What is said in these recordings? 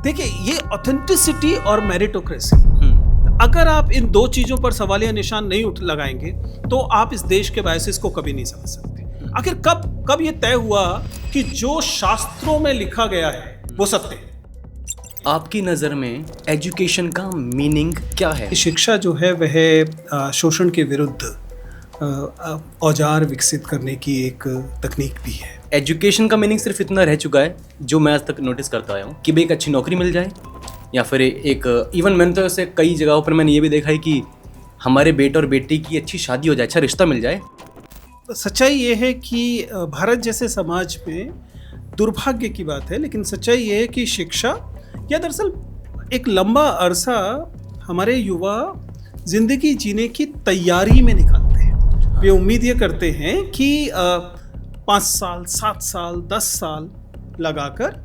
देखिए, ये ऑथेंटिसिटी और मेरिटोक्रेसी, अगर आप इन दो चीजों पर सवालिया निशान नहीं लगाएंगे तो आप इस देश के बायसिस को कभी नहीं समझ सकते। आखिर कब ये तय हुआ कि जो शास्त्रों में लिखा गया है वो सत्य है? आपकी नज़र में एजुकेशन का मीनिंग क्या है? शिक्षा जो है वह शोषण के विरुद्ध औजार विकसित करने की एक तकनीक भी है। एजुकेशन का मीनिंग सिर्फ इतना रह चुका है जो मैं आज तक नोटिस करता आया हूँ कि भाई एक अच्छी नौकरी मिल जाए, या फिर एक इवन मैंने तो ऐसे कई जगहों पर मैंने ये भी देखा है कि हमारे बेटे और बेटी की अच्छी शादी हो जाए, अच्छा रिश्ता मिल जाए। सच्चाई ये है कि भारत जैसे समाज में दुर्भाग्य की बात है, लेकिन सच्चाई ये है कि शिक्षा या दरअसल एक लंबा अरसा हमारे युवा जिंदगी जीने की तैयारी में निकालते हैं। वे उम्मीद ये करते हैं कि 5 साल, 7 साल, 10 साल लगाकर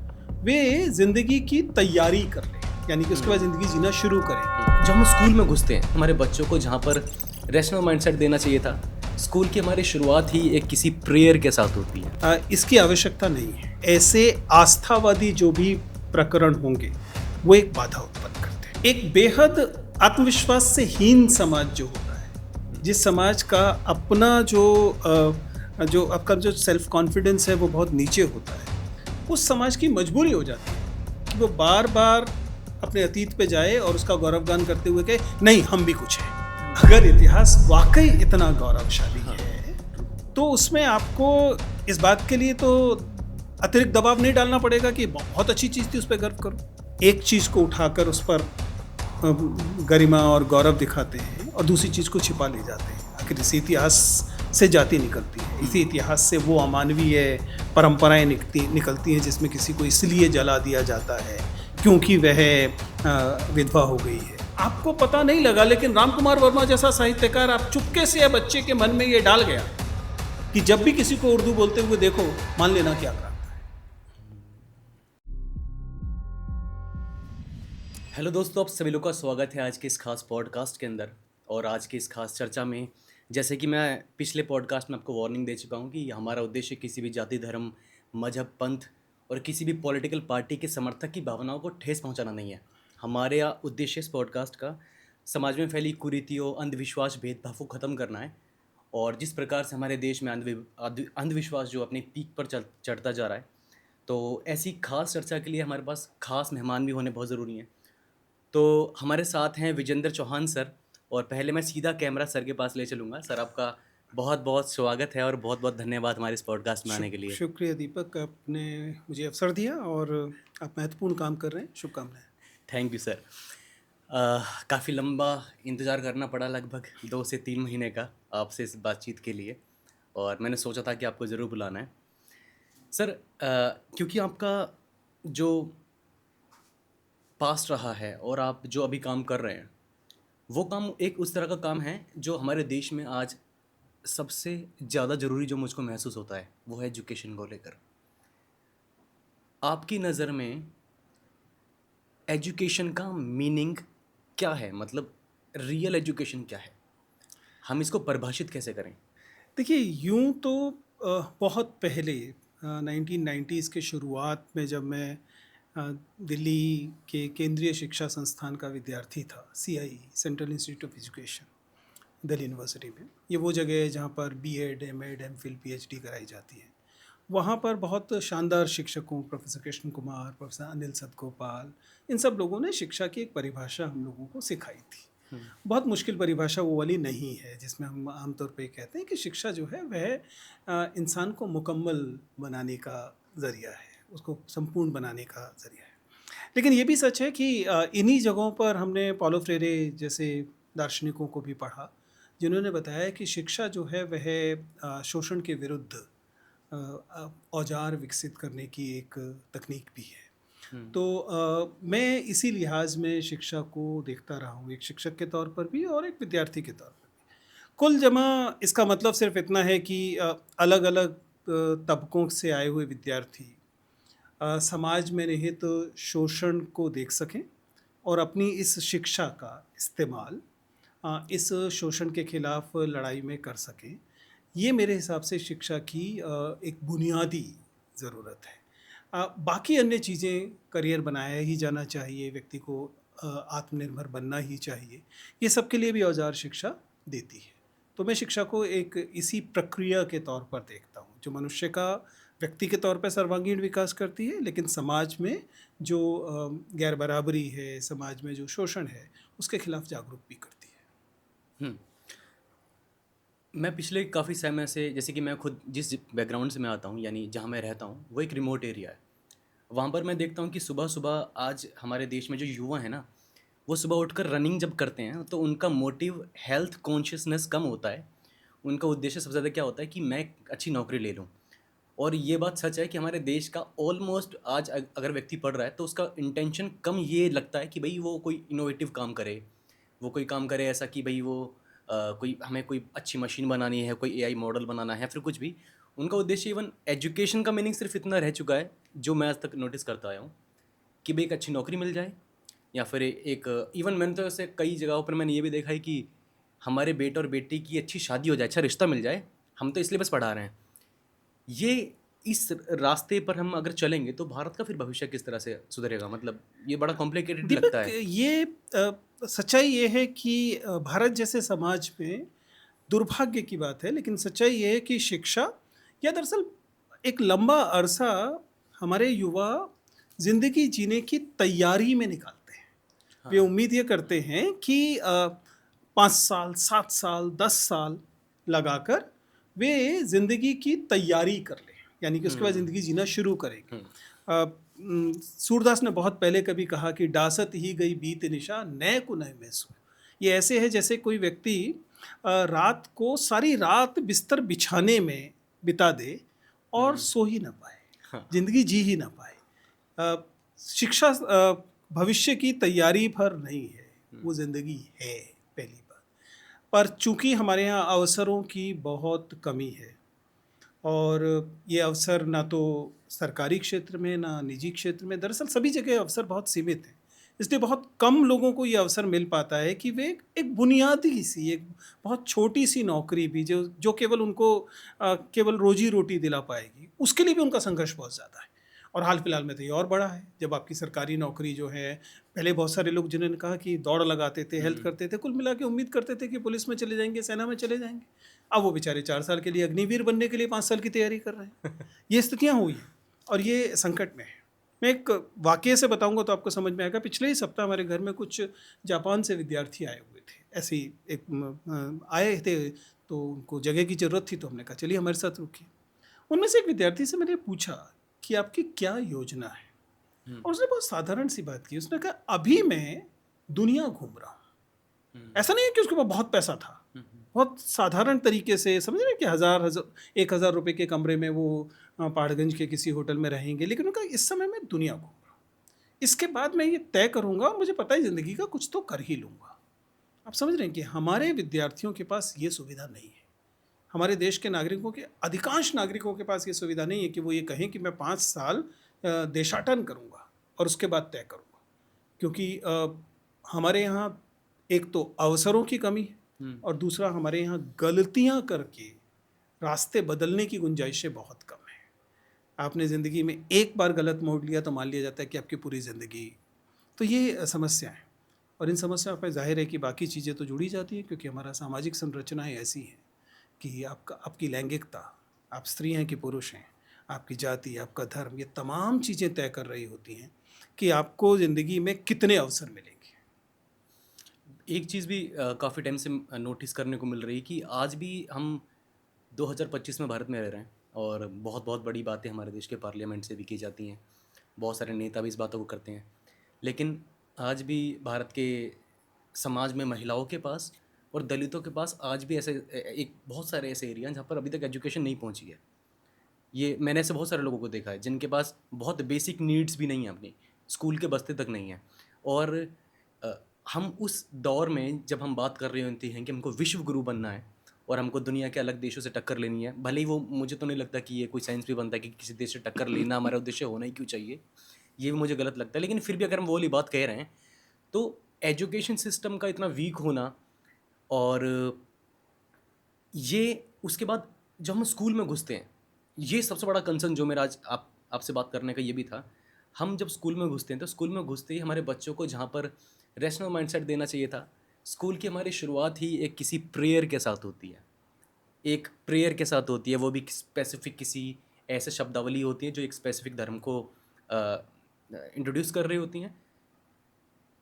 वे जिंदगी की तैयारी कर लें, यानी कि उसके बाद जिंदगी जीना शुरू करेंगे। जब हम स्कूल में घुसते हैं, हमारे बच्चों को जहाँ पर रैशनल माइंडसेट देना चाहिए था, स्कूल की हमारी शुरुआत ही एक किसी प्रेयर के साथ होती है। इसकी आवश्यकता नहीं है। ऐसे आस्थावादी जो भी प्रकरण होंगे वो एक बाधा उत्पन्न करते हैं। एक बेहद आत्मविश्वास से हीन समाज जो होता है, जिस समाज का अपना जो आपका जो सेल्फ कॉन्फिडेंस है वो बहुत नीचे होता है, उस समाज की मजबूरी हो जाती है कि वो बार बार अपने अतीत पे जाए और उसका गौरवगान करते हुए कहे नहीं हम भी कुछ हैं। अगर इतिहास वाकई इतना गौरवशाली है तो उसमें आपको इस बात के लिए तो अतिरिक्त दबाव नहीं डालना पड़ेगा कि बहुत अच्छी चीज़ थी उस पर गर्व करो। एक चीज़ को उठाकर उस पर गरिमा और गौरव दिखाते हैं और दूसरी चीज़ को छिपा ले जाते हैं। आखिर इसी इतिहास से जाति निकलती है, इसी इतिहास से वो अमानवीय परंपराएं निकलती हैं जिसमें किसी को इसलिए जला दिया जाता है क्योंकि वह विधवा हो गई है। आपको पता नहीं लगा, लेकिन राम कुमार वर्मा जैसा साहित्यकार आप चुपके से बच्चे के मन में ये डाल गया कि जब भी किसी को उर्दू बोलते हुए देखो मान लेना क्या क्रांत है। हेलो दोस्तों, आप सभी लोगों का स्वागत है आज के इस खास पॉडकास्ट के अंदर। और आज की इस खास चर्चा में, जैसे कि मैं पिछले पॉडकास्ट में आपको वार्निंग दे चुका हूँ कि हमारा उद्देश्य किसी भी जाति, धर्म, मजहब, पंथ और किसी भी पॉलिटिकल पार्टी के समर्थक की भावनाओं को ठेस पहुँचाना नहीं है। हमारे उद्देश्य इस पॉडकास्ट का समाज में फैली कुरीतियों, अंधविश्वास, भेदभाव को ख़त्म करना है। और जिस प्रकार से हमारे देश में अंधविश्वास जो अपनी पीक पर चढ़ता जा रहा है, तो ऐसी खास चर्चा के लिए हमारे पास खास मेहमान भी होने बहुत ज़रूरी हैं। तो हमारे साथ हैं विजेंद्र चौहान सर, और पहले मैं सीधा कैमरा सर के पास ले चलूँगा। सर, आपका बहुत बहुत स्वागत है और बहुत बहुत धन्यवाद हमारे इस पॉडकास्ट में आने के लिए। शुक्रिया दीपक, आपने मुझे अवसर दिया और आप महत्वपूर्ण काम कर रहे हैं। शुभकामनाएं। Thank you sir. काफ़ी लंबा इंतज़ार करना पड़ा, लगभग 2 से 3 महीने का आपसे इस बातचीत के लिए, और मैंने सोचा था कि आपको ज़रूर बुलाना है सर। क्योंकि आपका जो पास्ट रहा है और आप जो अभी काम कर रहे हैं, वो काम एक उस तरह का काम है जो हमारे देश में आज सबसे ज़्यादा ज़रूरी जो मुझको महसूस होता है वो है एजुकेशन को लेकर। आपकी नज़र में एजुकेशन का मीनिंग क्या है? मतलब रियल एजुकेशन क्या है? हम इसको परिभाषित कैसे करें? देखिए, यूं तो बहुत पहले 1990s के शुरुआत में जब मैं दिल्ली के केंद्रीय शिक्षा संस्थान का विद्यार्थी था, CIE, central institute of education, Delhi university में। ये वो जगह है जहाँ पर BEd, M.Ed, M.Phil, PhD कराई जाती है। वहाँ पर बहुत शानदार शिक्षकों, प्रोफेसर कृष्ण कुमार, प्रोफेसर अनिल सतगोपाल, इन सब लोगों ने शिक्षा की एक परिभाषा हम लोगों को सिखाई थी। बहुत मुश्किल परिभाषा वो वाली नहीं है जिसमें हम आमतौर पे कहते हैं कि शिक्षा जो है वह इंसान को मुकम्मल बनाने का ज़रिया है, उसको संपूर्ण बनाने का ज़रिया है। लेकिन ये भी सच है कि इन्हीं जगहों पर हमने पॉलो फ्रेरे जैसे दार्शनिकों को भी पढ़ा, जिन्होंने बताया कि शिक्षा जो है वह शोषण के विरुद्ध औजार विकसित करने की एक तकनीक भी है। तो मैं इसी लिहाज में शिक्षा को देखता रहा हूँ, एक शिक्षक के तौर पर भी और एक विद्यार्थी के तौर पर भी। कुल जमा इसका मतलब सिर्फ इतना है कि अलग अलग तबकों से आए हुए विद्यार्थी समाज में निहित शोषण को देख सकें और अपनी इस शिक्षा का इस्तेमाल इस शोषण के खिलाफ लड़ाई में कर सकें। ये मेरे हिसाब से शिक्षा की एक बुनियादी ज़रूरत है। बाकी अन्य चीज़ें करियर बनाया ही जाना चाहिए, व्यक्ति को आत्मनिर्भर बनना ही चाहिए। ये सब के लिए भी औज़ार शिक्षा देती है। तो मैं शिक्षा को एक इसी प्रक्रिया के तौर पर देखता हूँ, जो मनुष्य का व्यक्ति के तौर पे सर्वांगीण विकास करती है, लेकिन समाज में जो गैर बराबरी है, समाज में जो शोषण है, उसके खिलाफ जागरूक भी करती है। हुँ। मैं पिछले काफ़ी समय से, जैसे कि मैं खुद जिस बैकग्राउंड से मैं आता हूँ, यानी जहाँ मैं रहता हूँ, वो एक रिमोट एरिया है। वहाँ पर मैं देखता हूँ कि सुबह-सुबह आज हमारे देश में जो युवा हैं ना, वो सुबह उठकर रनिंग जब करते हैं, तो उनका मोटिव हेल्थ कॉन्शियसनेस कम होता है। उनका उद्देश्य सबसे ज़्यादा क्या होता है कि मैं एक अच्छी नौकरी ले लूँ। और ये बात सच है कि हमारे देश का ऑलमोस्ट आज अगर व्यक्ति पढ़ रहा है, तो उसका इंटेंशन कम ये लगता है कि भई वो कोई इनोवेटिव काम करे। वो कोई काम करे ऐसा कि भई वो कोई हमें कोई अच्छी मशीन बनानी है, कोई एआई मॉडल बनाना है, फिर कुछ भी। उनका उद्देश्य इवन एजुकेशन का मीनिंग सिर्फ़ इतना रह चुका है, जो मैं आज तक नोटिस करता आया हूँ, कि भई एक अच्छी नौकरी मिल जाए, या फिर एक इवन मैंने तो ऐसे कई जगहों पर मैंने ये भी देखा है कि हमारे बेटे और बेटी की अच्छी शादी हो जाए, अच्छा रिश्ता मिल जाए, हम तो इसलिए बस पढ़ा रहे हैं। ये इस रास्ते पर हम अगर चलेंगे तो भारत का फिर भविष्य किस तरह से सुधरेगा? मतलब ये बड़ा कॉम्प्लिकेटेड भी लगता दीपक, है। ये सच्चाई ये है कि भारत जैसे समाज में दुर्भाग्य की बात है, लेकिन सच्चाई ये है कि शिक्षा या दरअसल एक लंबा अरसा हमारे युवा ज़िंदगी जीने की तैयारी में निकालते हैं। वे हाँ। उम्मीद ये करते हैं कि 5 साल, 7 साल, 10 साल लगाकर वे ज़िंदगी की तैयारी कर लें, यानी कि उसके बाद हुँ, ज़िंदगी जीना शुरू करेंगे। हुँ, सूरदास ने बहुत पहले कभी कहा कि डासत ही गई बीत निशा नए को नए में सो। ये ऐसे है जैसे कोई व्यक्ति रात को सारी रात बिस्तर बिछाने में बिता दे और हुँ, सो ही ना पाए, हाँ, जिंदगी जी ही ना पाए। शिक्षा भविष्य की तैयारी पर नहीं है, हुँ, वो जिंदगी है, पहली बात। पर चूंकि हमारे यहाँ अवसरों की बहुत कमी है, और ये अवसर ना तो सरकारी क्षेत्र में ना निजी क्षेत्र में, दरअसल सभी जगह अवसर बहुत सीमित हैं। इसलिए बहुत कम लोगों को ये अवसर मिल पाता है कि वे एक बुनियादी सी, एक बहुत छोटी सी नौकरी भी जो जो केवल उनको केवल रोजी रोटी दिला पाएगी, उसके लिए भी उनका संघर्ष बहुत ज़्यादा है। और हाल फिलहाल में तो ये और बड़ा है, जब आपकी सरकारी नौकरी जो है, पहले बहुत सारे लोग जिन्होंने कहा कि दौड़ लगाते थे, हेल्प हुँ, करते थे, कुल मिला के उम्मीद करते थे कि पुलिस में चले जाएंगे, सेना में चले जाएंगे। अब वो बेचारे 4 साल के लिए अग्निवीर बनने के लिए 5 साल की तैयारी कर रहे हैं। ये स्थितियाँ हुई हैं और ये संकट में है। मैं एक वाक़ये से बताऊँगा तो आपको समझ में आएगा। पिछले ही सप्ताह हमारे घर में कुछ जापान से विद्यार्थी आए हुए थे। ऐसे ही आए थे, तो उनको जगह की ज़रूरत थी, तो हमने कहा चलिए हमारे साथ रुकिए। उनमें से एक विद्यार्थी से मैंने पूछा कि आपकी क्या योजना है? हुँ, और उसने बहुत साधारण सी बात की। उसने कहा अभी मैं दुनिया घूम रहा हूँ। हुँ, ऐसा नहीं है कि उसके पास बहुत पैसा था। हुँ, बहुत साधारण तरीके से, समझ रहे हैं कि 1000 रुपए के कमरे में वो पहाड़गंज के किसी होटल में रहेंगे, लेकिन उनका इस समय मैं दुनिया घूम रहा हूँ। इसके बाद मैं ये तय करूँगा और मुझे पता है ज़िंदगी का कुछ तो कर ही लूँगा। आप समझ रहे हैं कि हमारे विद्यार्थियों के पास ये सुविधा नहीं है। हमारे देश के नागरिकों के, अधिकांश नागरिकों के पास ये सुविधा नहीं है कि वो ये कहें कि मैं 5 साल देशाटन करूँगा और उसके बाद तय करूँगा। क्योंकि हमारे यहाँ एक तो अवसरों की कमी है, हुँ, और दूसरा हमारे यहाँ गलतियाँ करके रास्ते बदलने की गुंजाइशें बहुत कम हैं। आपने ज़िंदगी में एक बार गलत मोड़ लिया तो मान लिया जाता है कि आपकी पूरी ज़िंदगी। तो ये समस्या है, और इन समस्याओं पे ज़ाहिर है कि बाकी चीज़ें तो जुड़ी जाती हैं, क्योंकि हमारा सामाजिक संरचनाएँ ऐसी हैं कि आपका, आपकी लैंगिकता, आप स्त्री हैं कि पुरुष हैं, आपकी जाति, आपका धर्म, ये तमाम चीज़ें तय कर रही होती हैं कि आपको ज़िंदगी में कितने अवसर मिलेंगे। एक चीज़ भी काफ़ी टाइम से नोटिस करने को मिल रही है कि आज भी हम 2025 में भारत में रह रहे हैं, और बहुत-बहुत बड़ी बातें हमारे देश के पार्लियामेंट से भी की जाती हैं। बहुत सारे नेता भी इस बातों को करते हैं। लेकिन आज भी भारत के समाज में महिलाओं के पास और दलितों के पास आज भी ऐसे एक बहुत सारे ऐसे एरिया हैं जहाँ पर अभी तक एजुकेशन नहीं पहुँची है। ये मैंने ऐसे बहुत सारे लोगों को देखा है जिनके पास बहुत बेसिक नीड्स भी नहीं है अपनी, स्कूल के बस्ते तक नहीं है। और अ, हम उस दौर में जब हम बात कर रहे होते हैं कि हमको विश्व गुरु बनना है और हमको दुनिया के अलग देशों से टक्कर लेनी है, भले ही वो, मुझे तो नहीं लगता कि ये कोई साइंस भी बनता है कि किसी देश से टक्कर लेना हमारा उद्देश्य होना ही क्यों चाहिए, ये भी मुझे गलत लगता है। लेकिन फिर भी अगर हम वो वाली बात कह रहे हैं, तो एजुकेशन सिस्टम का इतना वीक होना, और ये उसके बाद जब हम स्कूल में घुसते हैं, ये सबसे बड़ा कंसर्न जो मेरा आज आप आपसे बात करने का ये भी था, हम जब स्कूल में घुसते हैं तो स्कूल में घुसते ही हमारे बच्चों को जहाँ पर रैशनल माइंडसेट देना चाहिए था, स्कूल की हमारी शुरुआत ही एक किसी प्रेयर के साथ होती है। एक प्रेयर के साथ होती है, वो भी स्पेसिफिक किसी ऐसे शब्दावली होती है जो एक स्पेसिफिक धर्म को इंट्रोड्यूस कर रही होती हैं।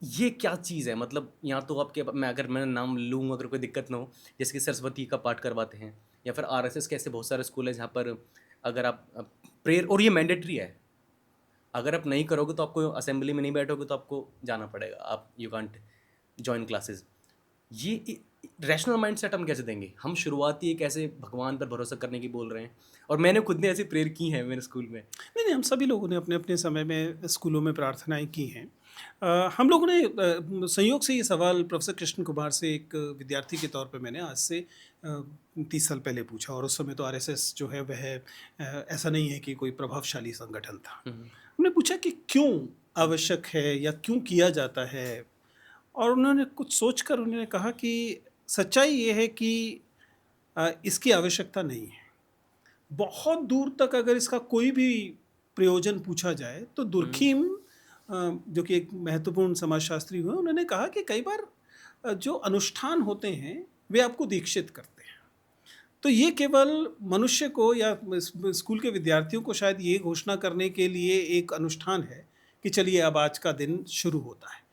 ये क्या चीज़ है? मतलब यहाँ तो आपके मैं नाम लूँ अगर कोई दिक्कत ना हो, जैसे कि सरस्वती का पाठ करवाते हैं, या फिर आरएसएस के ऐसे बहुत सारे स्कूल हैं जहाँ पर अगर आप प्रेयर, और ये मैंडेटरी है, अगर आप नहीं करोगे तो आपको असेंबली में नहीं बैठोगे तो आपको जाना पड़ेगा, आप यू कांट जॉइन क्लासेस। ये रैशनल माइंडसेट हम कैसे देंगे? हम शुरुआती एक ऐसे भगवान पर भरोसा करने की बोल रहे हैं, और मैंने खुद ने ऐसी प्रेयर की है मेरे स्कूल में। नहीं, नहीं, हम सभी लोगों ने अपने-अपने समय में स्कूलों में प्रार्थनाएँ की हैं। हम लोगों ने संयोग से ये सवाल प्रोफ़ेसर कृष्ण कुमार से एक विद्यार्थी के तौर पे मैंने आज से 30 साल पहले पूछा, और उस समय तो आरएसएस जो है वह ऐसा नहीं है कि कोई प्रभावशाली संगठन था। हम्म, हमने पूछा कि क्यों आवश्यक है या क्यों किया जाता है? और उन्होंने कुछ सोचकर उन्होंने कहा कि सच्चाई ये है कि इसकी आवश्यकता नहीं है। बहुत दूर तक अगर इसका कोई भी प्रयोजन पूछा जाए तो हम्म, दुर्खीम जो कि एक महत्वपूर्ण समाजशास्त्री हुए, उन्होंने कहा कि कई बार जो अनुष्ठान होते हैं वे आपको दीक्षित करते हैं। तो ये केवल मनुष्य को या स्कूल के विद्यार्थियों को शायद ये घोषणा करने के लिए एक अनुष्ठान है कि चलिए अब आज का दिन शुरू होता है।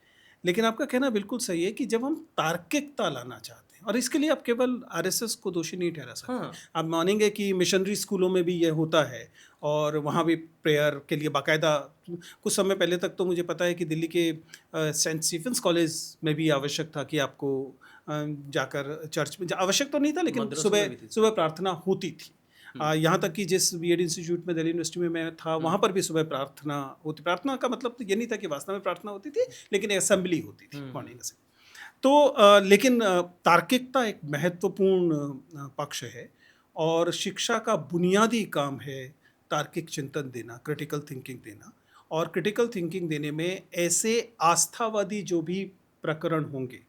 लेकिन आपका कहना बिल्कुल सही है कि जब हम तार्किकता लाना चाहते हैं, और इसके लिए आप केवल आरएसएस को दोषी नहीं ठहरा सकते। हाँ, आप मानेंगे कि मिशनरी स्कूलों में भी ये होता है, और वहाँ भी प्रेयर के लिए बाकायदा कुछ समय पहले तक तो मुझे पता है कि दिल्ली के सेंट स्टीफेंस कॉलेज में भी आवश्यक था कि आपको जाकर चर्च में आवश्यक तो नहीं था, लेकिन मद्रासों में सुबह भी थी। सुबह प्रार्थना होती थी। हम्म, यहाँ तक कि जिस बीएड इंस्टीट्यूट में दिल्ली यूनिवर्सिटी में मैं था, वहाँ हम्म, पर भी सुबह प्रार्थना होती। प्रार्थना का मतलब तो ये नहीं था कि वास्तव में प्रार्थना होती थी, लेकिन असेंबली होती थी हम्म, मॉर्निंग से। तो लेकिन तार्किकता एक महत्वपूर्ण पक्ष है, और शिक्षा का बुनियादी काम है तार्किक चिंतन देना, क्रिटिकल थिंकिंग देना। और क्रिटिकल थिंकिंग देने में ऐसे आस्थावादी जो भी प्रकरण होंगे,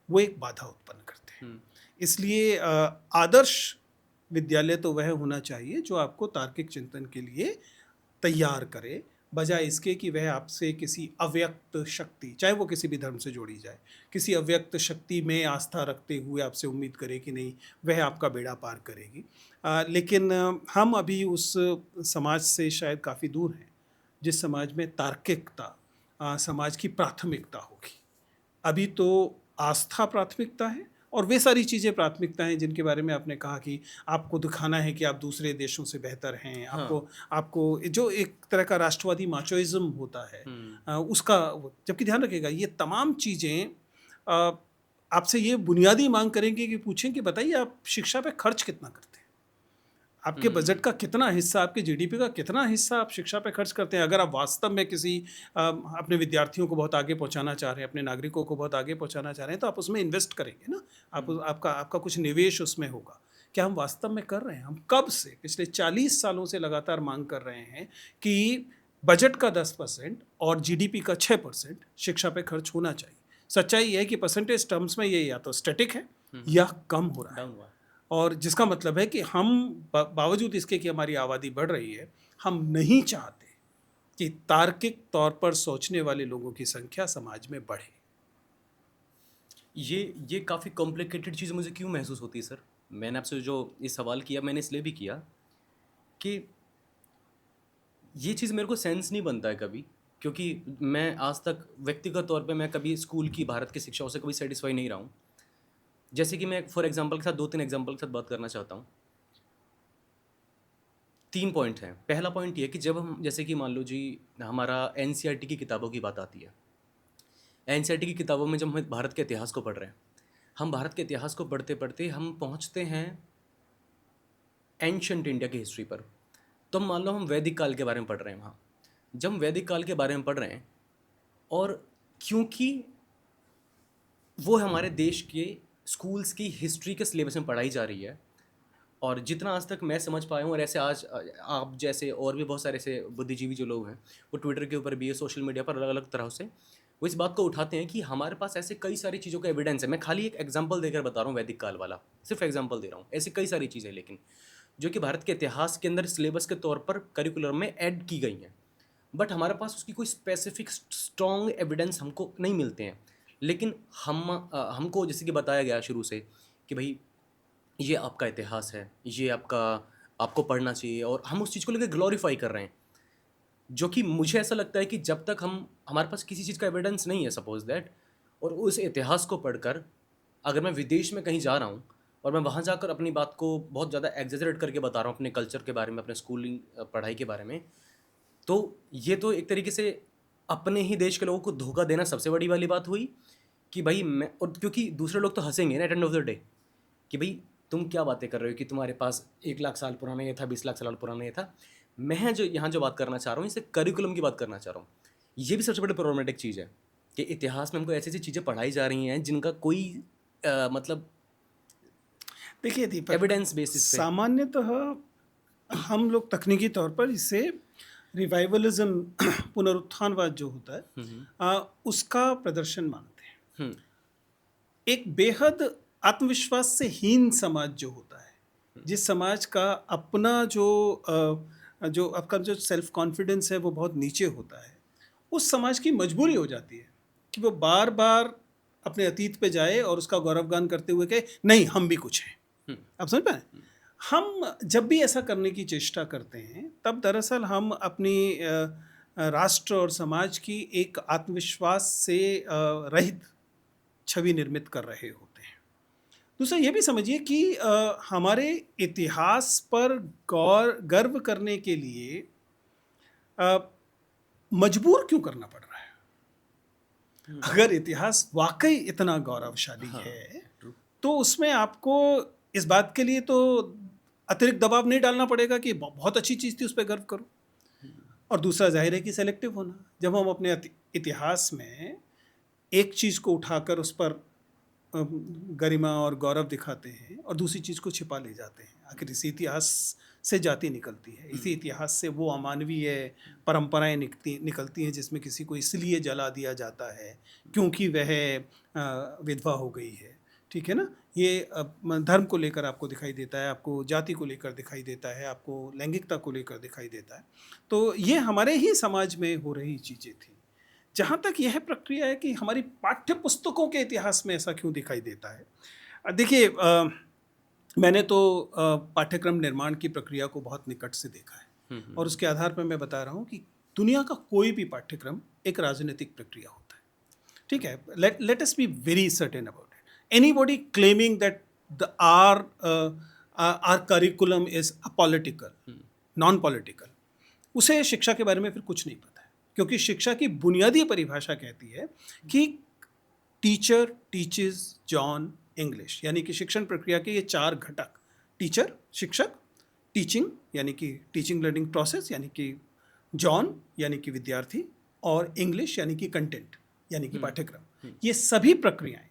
वो एक बाधा उत्पन्न करते हैं। हम्म, इसलिए आदर्श विद्यालय तो वह होना चाहिए जो आपको तार्किक चिंतन के लिए तैयार करे, बजाय इसके कि वह आपसे किसी अव्यक्त शक्ति, चाहे वो किसी भी धर्म से जोड़ी जाए, किसी अव्यक्त शक्ति में आस्था रखते हुए आपसे उम्मीद करे कि नहीं वह आपका बेड़ा पार करेगी। लेकिन हम अभी उस समाज से शायद काफ़ी दूर हैं जिस समाज में तार्किकता समाज की प्राथमिकता होगी। अभी तो आस्था प्राथमिकता है, और वे सारी चीज़ें प्राथमिकता हैं जिनके बारे में आपने कहा कि आपको दिखाना है कि आप दूसरे देशों से बेहतर हैं, हाँ, आपको आपको जो एक तरह का राष्ट्रवादी माचोइज़्म होता है, हम्म, उसका जबकि ध्यान रखिएगा ये तमाम चीज़ें अ, आपसे ये बुनियादी मांग करेंगे कि पूछें कि बताइए आप शिक्षा पे खर्च कितना करते हैं? आपके बजट हम्म, का कितना हिस्सा, आपके जीडीपी का कितना हिस्सा आप शिक्षा पे खर्च करते हैं? अगर आप वास्तव में किसी अपने विद्यार्थियों को बहुत आगे पहुंचाना चाह रहे हैं, अपने नागरिकों को बहुत आगे पहुंचाना चाह रहे हैं, तो आप उसमें इन्वेस्ट करेंगे ना। हम्म, आपका आपका कुछ निवेश उसमें होगा। क्या हम वास्तव में कर रहे हैं? हम कब से पिछले 40 सालों से लगातार मांग कर रहे हैं कि बजट का 10% और जीडीपी का 6% शिक्षा पे खर्च होना चाहिए। सच्चाई ये है कि परसेंटेज टर्म्स में ये या तो स्टैटिक है या कम हो रहा है। डाउन हुआ। और जिसका मतलब है कि हम बावजूद इसके कि हमारी आबादी बढ़ रही है, हम नहीं चाहते कि तार्किक तौर पर सोचने वाले लोगों की संख्या समाज में बढ़े। ये काफ़ी कॉम्प्लिकेटेड चीज़ मुझे क्यों महसूस होती है सर? मैंने आपसे जो ये सवाल किया, मैंने इसलिए भी किया कि ये चीज़ मेरे को सेंस नहीं बनता है कभी, क्योंकि मैं आज तक व्यक्तिगत तौर पे मैं कभी स्कूल की भारत की शिक्षाओं से कभी सेटिस्फाई नहीं रहा हूँ। जैसे कि मैं फॉर एग्जांपल के साथ 2-3 एग्जांपल के साथ बात करना चाहता हूँ। 3 पॉइंट हैं। पहला पॉइंट ये है कि जब हम, जैसे कि मान लो जी, हमारा एनसीईआरटी की किताबों की बात आती है। एनसीईआरटी की किताबों में जब हम भारत के इतिहास को पढ़ रहे हैं, हम भारत के इतिहास को पढ़ते-पढ़ते हम पहुँचते हैं एंशिएंट इंडिया की हिस्ट्री पर। तो हम मान लो हम वैदिक काल के बारे में पढ़ रहे हैं वहाँ। जब हम वैदिक काल के बारे में पढ़ रहे हैं, और क्योंकि वो हमारे देश के स्कूल्स की हिस्ट्री के सिलेबस में पढ़ाई जा रही है, और जितना आज तक मैं समझ पाया हूँ, और ऐसे आज आप जैसे और भी बहुत सारे ऐसे बुद्धिजीवी जो लोग हैं, वो ट्विटर के ऊपर भी है, सोशल मीडिया पर अलग अलग तरह से वो इस बात को उठाते हैं कि हमारे पास ऐसे कई सारी चीज़ों का एविडेंस है। मैं खाली एक एग्जांपल देकर बता रहा हूँ, वैदिक काल वाला सिर्फ एग्जांपल दे रहा हूँ, ऐसी कई सारी चीज़ें। लेकिन जो कि भारत के इतिहास के अंदर सिलेबस के तौर पर करिकुलम में ऐड की गई हैं, बट हमारे पास उसकी कोई स्पेसिफिक स्ट्रॉन्ग एविडेंस हमको नहीं मिलते हैं। लेकिन हमको जैसे कि बताया गया शुरू से कि भाई ये आपका इतिहास है, ये आपको पढ़ना चाहिए, और हम उस चीज़ को लेकर ग्लोरीफाई कर रहे हैं। जो कि मुझे ऐसा लगता है कि जब तक हमारे पास किसी चीज़ का एविडेंस नहीं है, सपोज दैट, और उस इतिहास को पढ़कर अगर मैं विदेश में कहीं जा रहा हूँ और मैं वहाँ जाकर अपनी बात को बहुत ज़्यादा एग्जेजरेट करके बता रहा हूँ अपने कल्चर के बारे में, अपने स्कूलिंग पढ़ाई के बारे में, तो ये तो एक तरीके से अपने ही देश के लोगों को धोखा देना सबसे बड़ी वाली बात हुई। कि भाई मैं, और क्योंकि दूसरे लोग तो हंसेंगे ना at end of the day, कि भाई तुम क्या बातें कर रहे हो कि तुम्हारे पास 1 लाख साल पुराना ये था, 20 लाख साल पुराना ये था। मैं जो यहाँ जो बात करना चाह रहा हूँ, इसे करिकुलम की बात करना चाह रहा हूँ। ये भी सबसे बड़ी प्रॉब्लमेटिक चीज़ है कि इतिहास में हमको ऐसी ऐसी चीज़ें पढ़ाई जा रही हैं जिनका कोई मतलब देखिए दीपक, एविडेंस बेसिस पे। सामान्यतः हम लोग तकनीकी तौर पर इसे रिवाइवलिज्म पुनरुत्थानवाद जो होता है उसका प्रदर्शन मानते हैं। हम्म, एक बेहद आत्मविश्वास से हीन समाज जो होता है, जिस समाज का अपना जो आपका जो सेल्फ कॉन्फिडेंस है वो बहुत नीचे होता है, उस समाज की मजबूरी हो जाती है कि वो बार बार अपने अतीत पे जाए और उसका गौरवगान करते हुए कहे नहीं हम भी कुछ हैं। आप समझ पाए? हम जब भी ऐसा करने की चेष्टा करते हैं तब दरअसल हम अपनी राष्ट्र और समाज की एक आत्मविश्वास से रहित छवि निर्मित कर रहे होते हैं। दूसरा ये भी समझिए कि हमारे इतिहास पर गर्व करने के लिए अ, मजबूर क्यों करना पड़ रहा है? अगर इतिहास वाकई इतना गौरवशाली है तो उसमें आपको इस बात के लिए तो अतिरिक्त दबाव नहीं डालना पड़ेगा कि बहुत अच्छी चीज़ थी उस पर गर्व करो। और दूसरा जाहिर है कि सेलेक्टिव होना। जब हम अपने इतिहास में एक चीज़ को उठाकर उस पर गरिमा और गौरव दिखाते हैं और दूसरी चीज़ को छिपा ले जाते हैं, आखिर इसी इतिहास से जाति निकलती है, इसी इतिहास से वो अमानवीय परंपराएं निकलती हैं जिसमें किसी को इसलिए जला दिया जाता है क्योंकि वह विधवा हो गई है। ठीक है ना? ये धर्म को लेकर आपको दिखाई देता है, आपको जाति को लेकर दिखाई देता है, आपको लैंगिकता को लेकर दिखाई देता है। तो ये हमारे ही समाज में हो रही चीज़ें थी। जहाँ तक यह प्रक्रिया है कि हमारी पाठ्य पुस्तकों के इतिहास में ऐसा क्यों दिखाई देता है, देखिए मैंने तो पाठ्यक्रम निर्माण की प्रक्रिया को बहुत निकट से देखा है और उसके आधार पर मैं बता रहा हूँ कि दुनिया का कोई भी पाठ्यक्रम एक राजनीतिक प्रक्रिया होता है। ठीक है? Let us be very certain about it. Anybody claiming that their curriculum is apolitical, non political, उसे शिक्षा के बारे में फिर कुछ नहीं पता है, क्योंकि शिक्षा की बुनियादी परिभाषा कहती है कि टीचर टीचेस जॉन इंग्लिश, यानी कि शिक्षण प्रक्रिया के ये 4 घटक, टीचर शिक्षक, टीचिंग यानी कि टीचिंग लर्निंग प्रोसेस यानी कि जॉन यानी कि विद्यार्थी, और इंग्लिश यानी कि कंटेंट यानी कि पाठ्यक्रम, ये सभी प्रक्रियाएं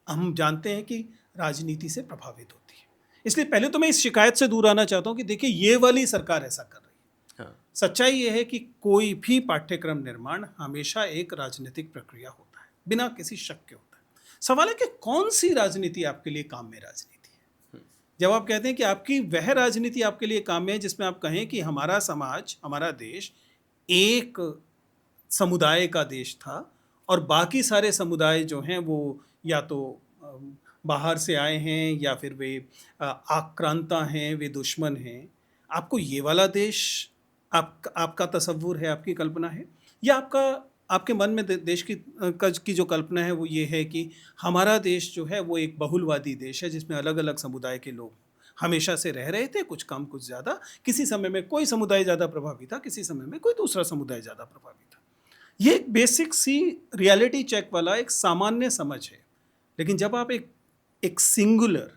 हम जानते हैं कि राजनीति से प्रभावित होती है। इसलिए पहले तो मैं इस शिकायत से दूर आना चाहता हूँ कि देखिए ये वाली सरकार ऐसा कर रही है। सच्चाई ये है कि कोई भी पाठ्यक्रम निर्माण हमेशा एक राजनीतिक प्रक्रिया होता है, बिना किसी शक के होता है। सवाल है कि कौन सी राजनीति आपके लिए काम में राजनीति है। जब आप कहते हैं कि आपकी वह राजनीति आपके लिए काम में है जिसमें आप कहें कि हमारा समाज, हमारा देश एक समुदाय का देश था और बाकी सारे समुदाय जो हैं वो या तो बाहर से आए हैं या फिर वे आक्रांता हैं, वे दुश्मन हैं, आपको ये वाला देश आपका तसव्वुर है, आपकी कल्पना है, या आपके मन में देश की जो कल्पना है वो ये है कि हमारा देश जो है वो एक बहुलवादी देश है जिसमें अलग अलग समुदाय के लोग हमेशा से रह रहे थे, कुछ कम कुछ ज़्यादा, किसी समय में कोई समुदाय ज़्यादा प्रभावी था, किसी समय में कोई दूसरा समुदाय ज़्यादा प्रभावी था। ये एक बेसिक सी रियलिटी चेक वाला एक सामान्य समझ है। लेकिन जब आप एक सिंगुलर,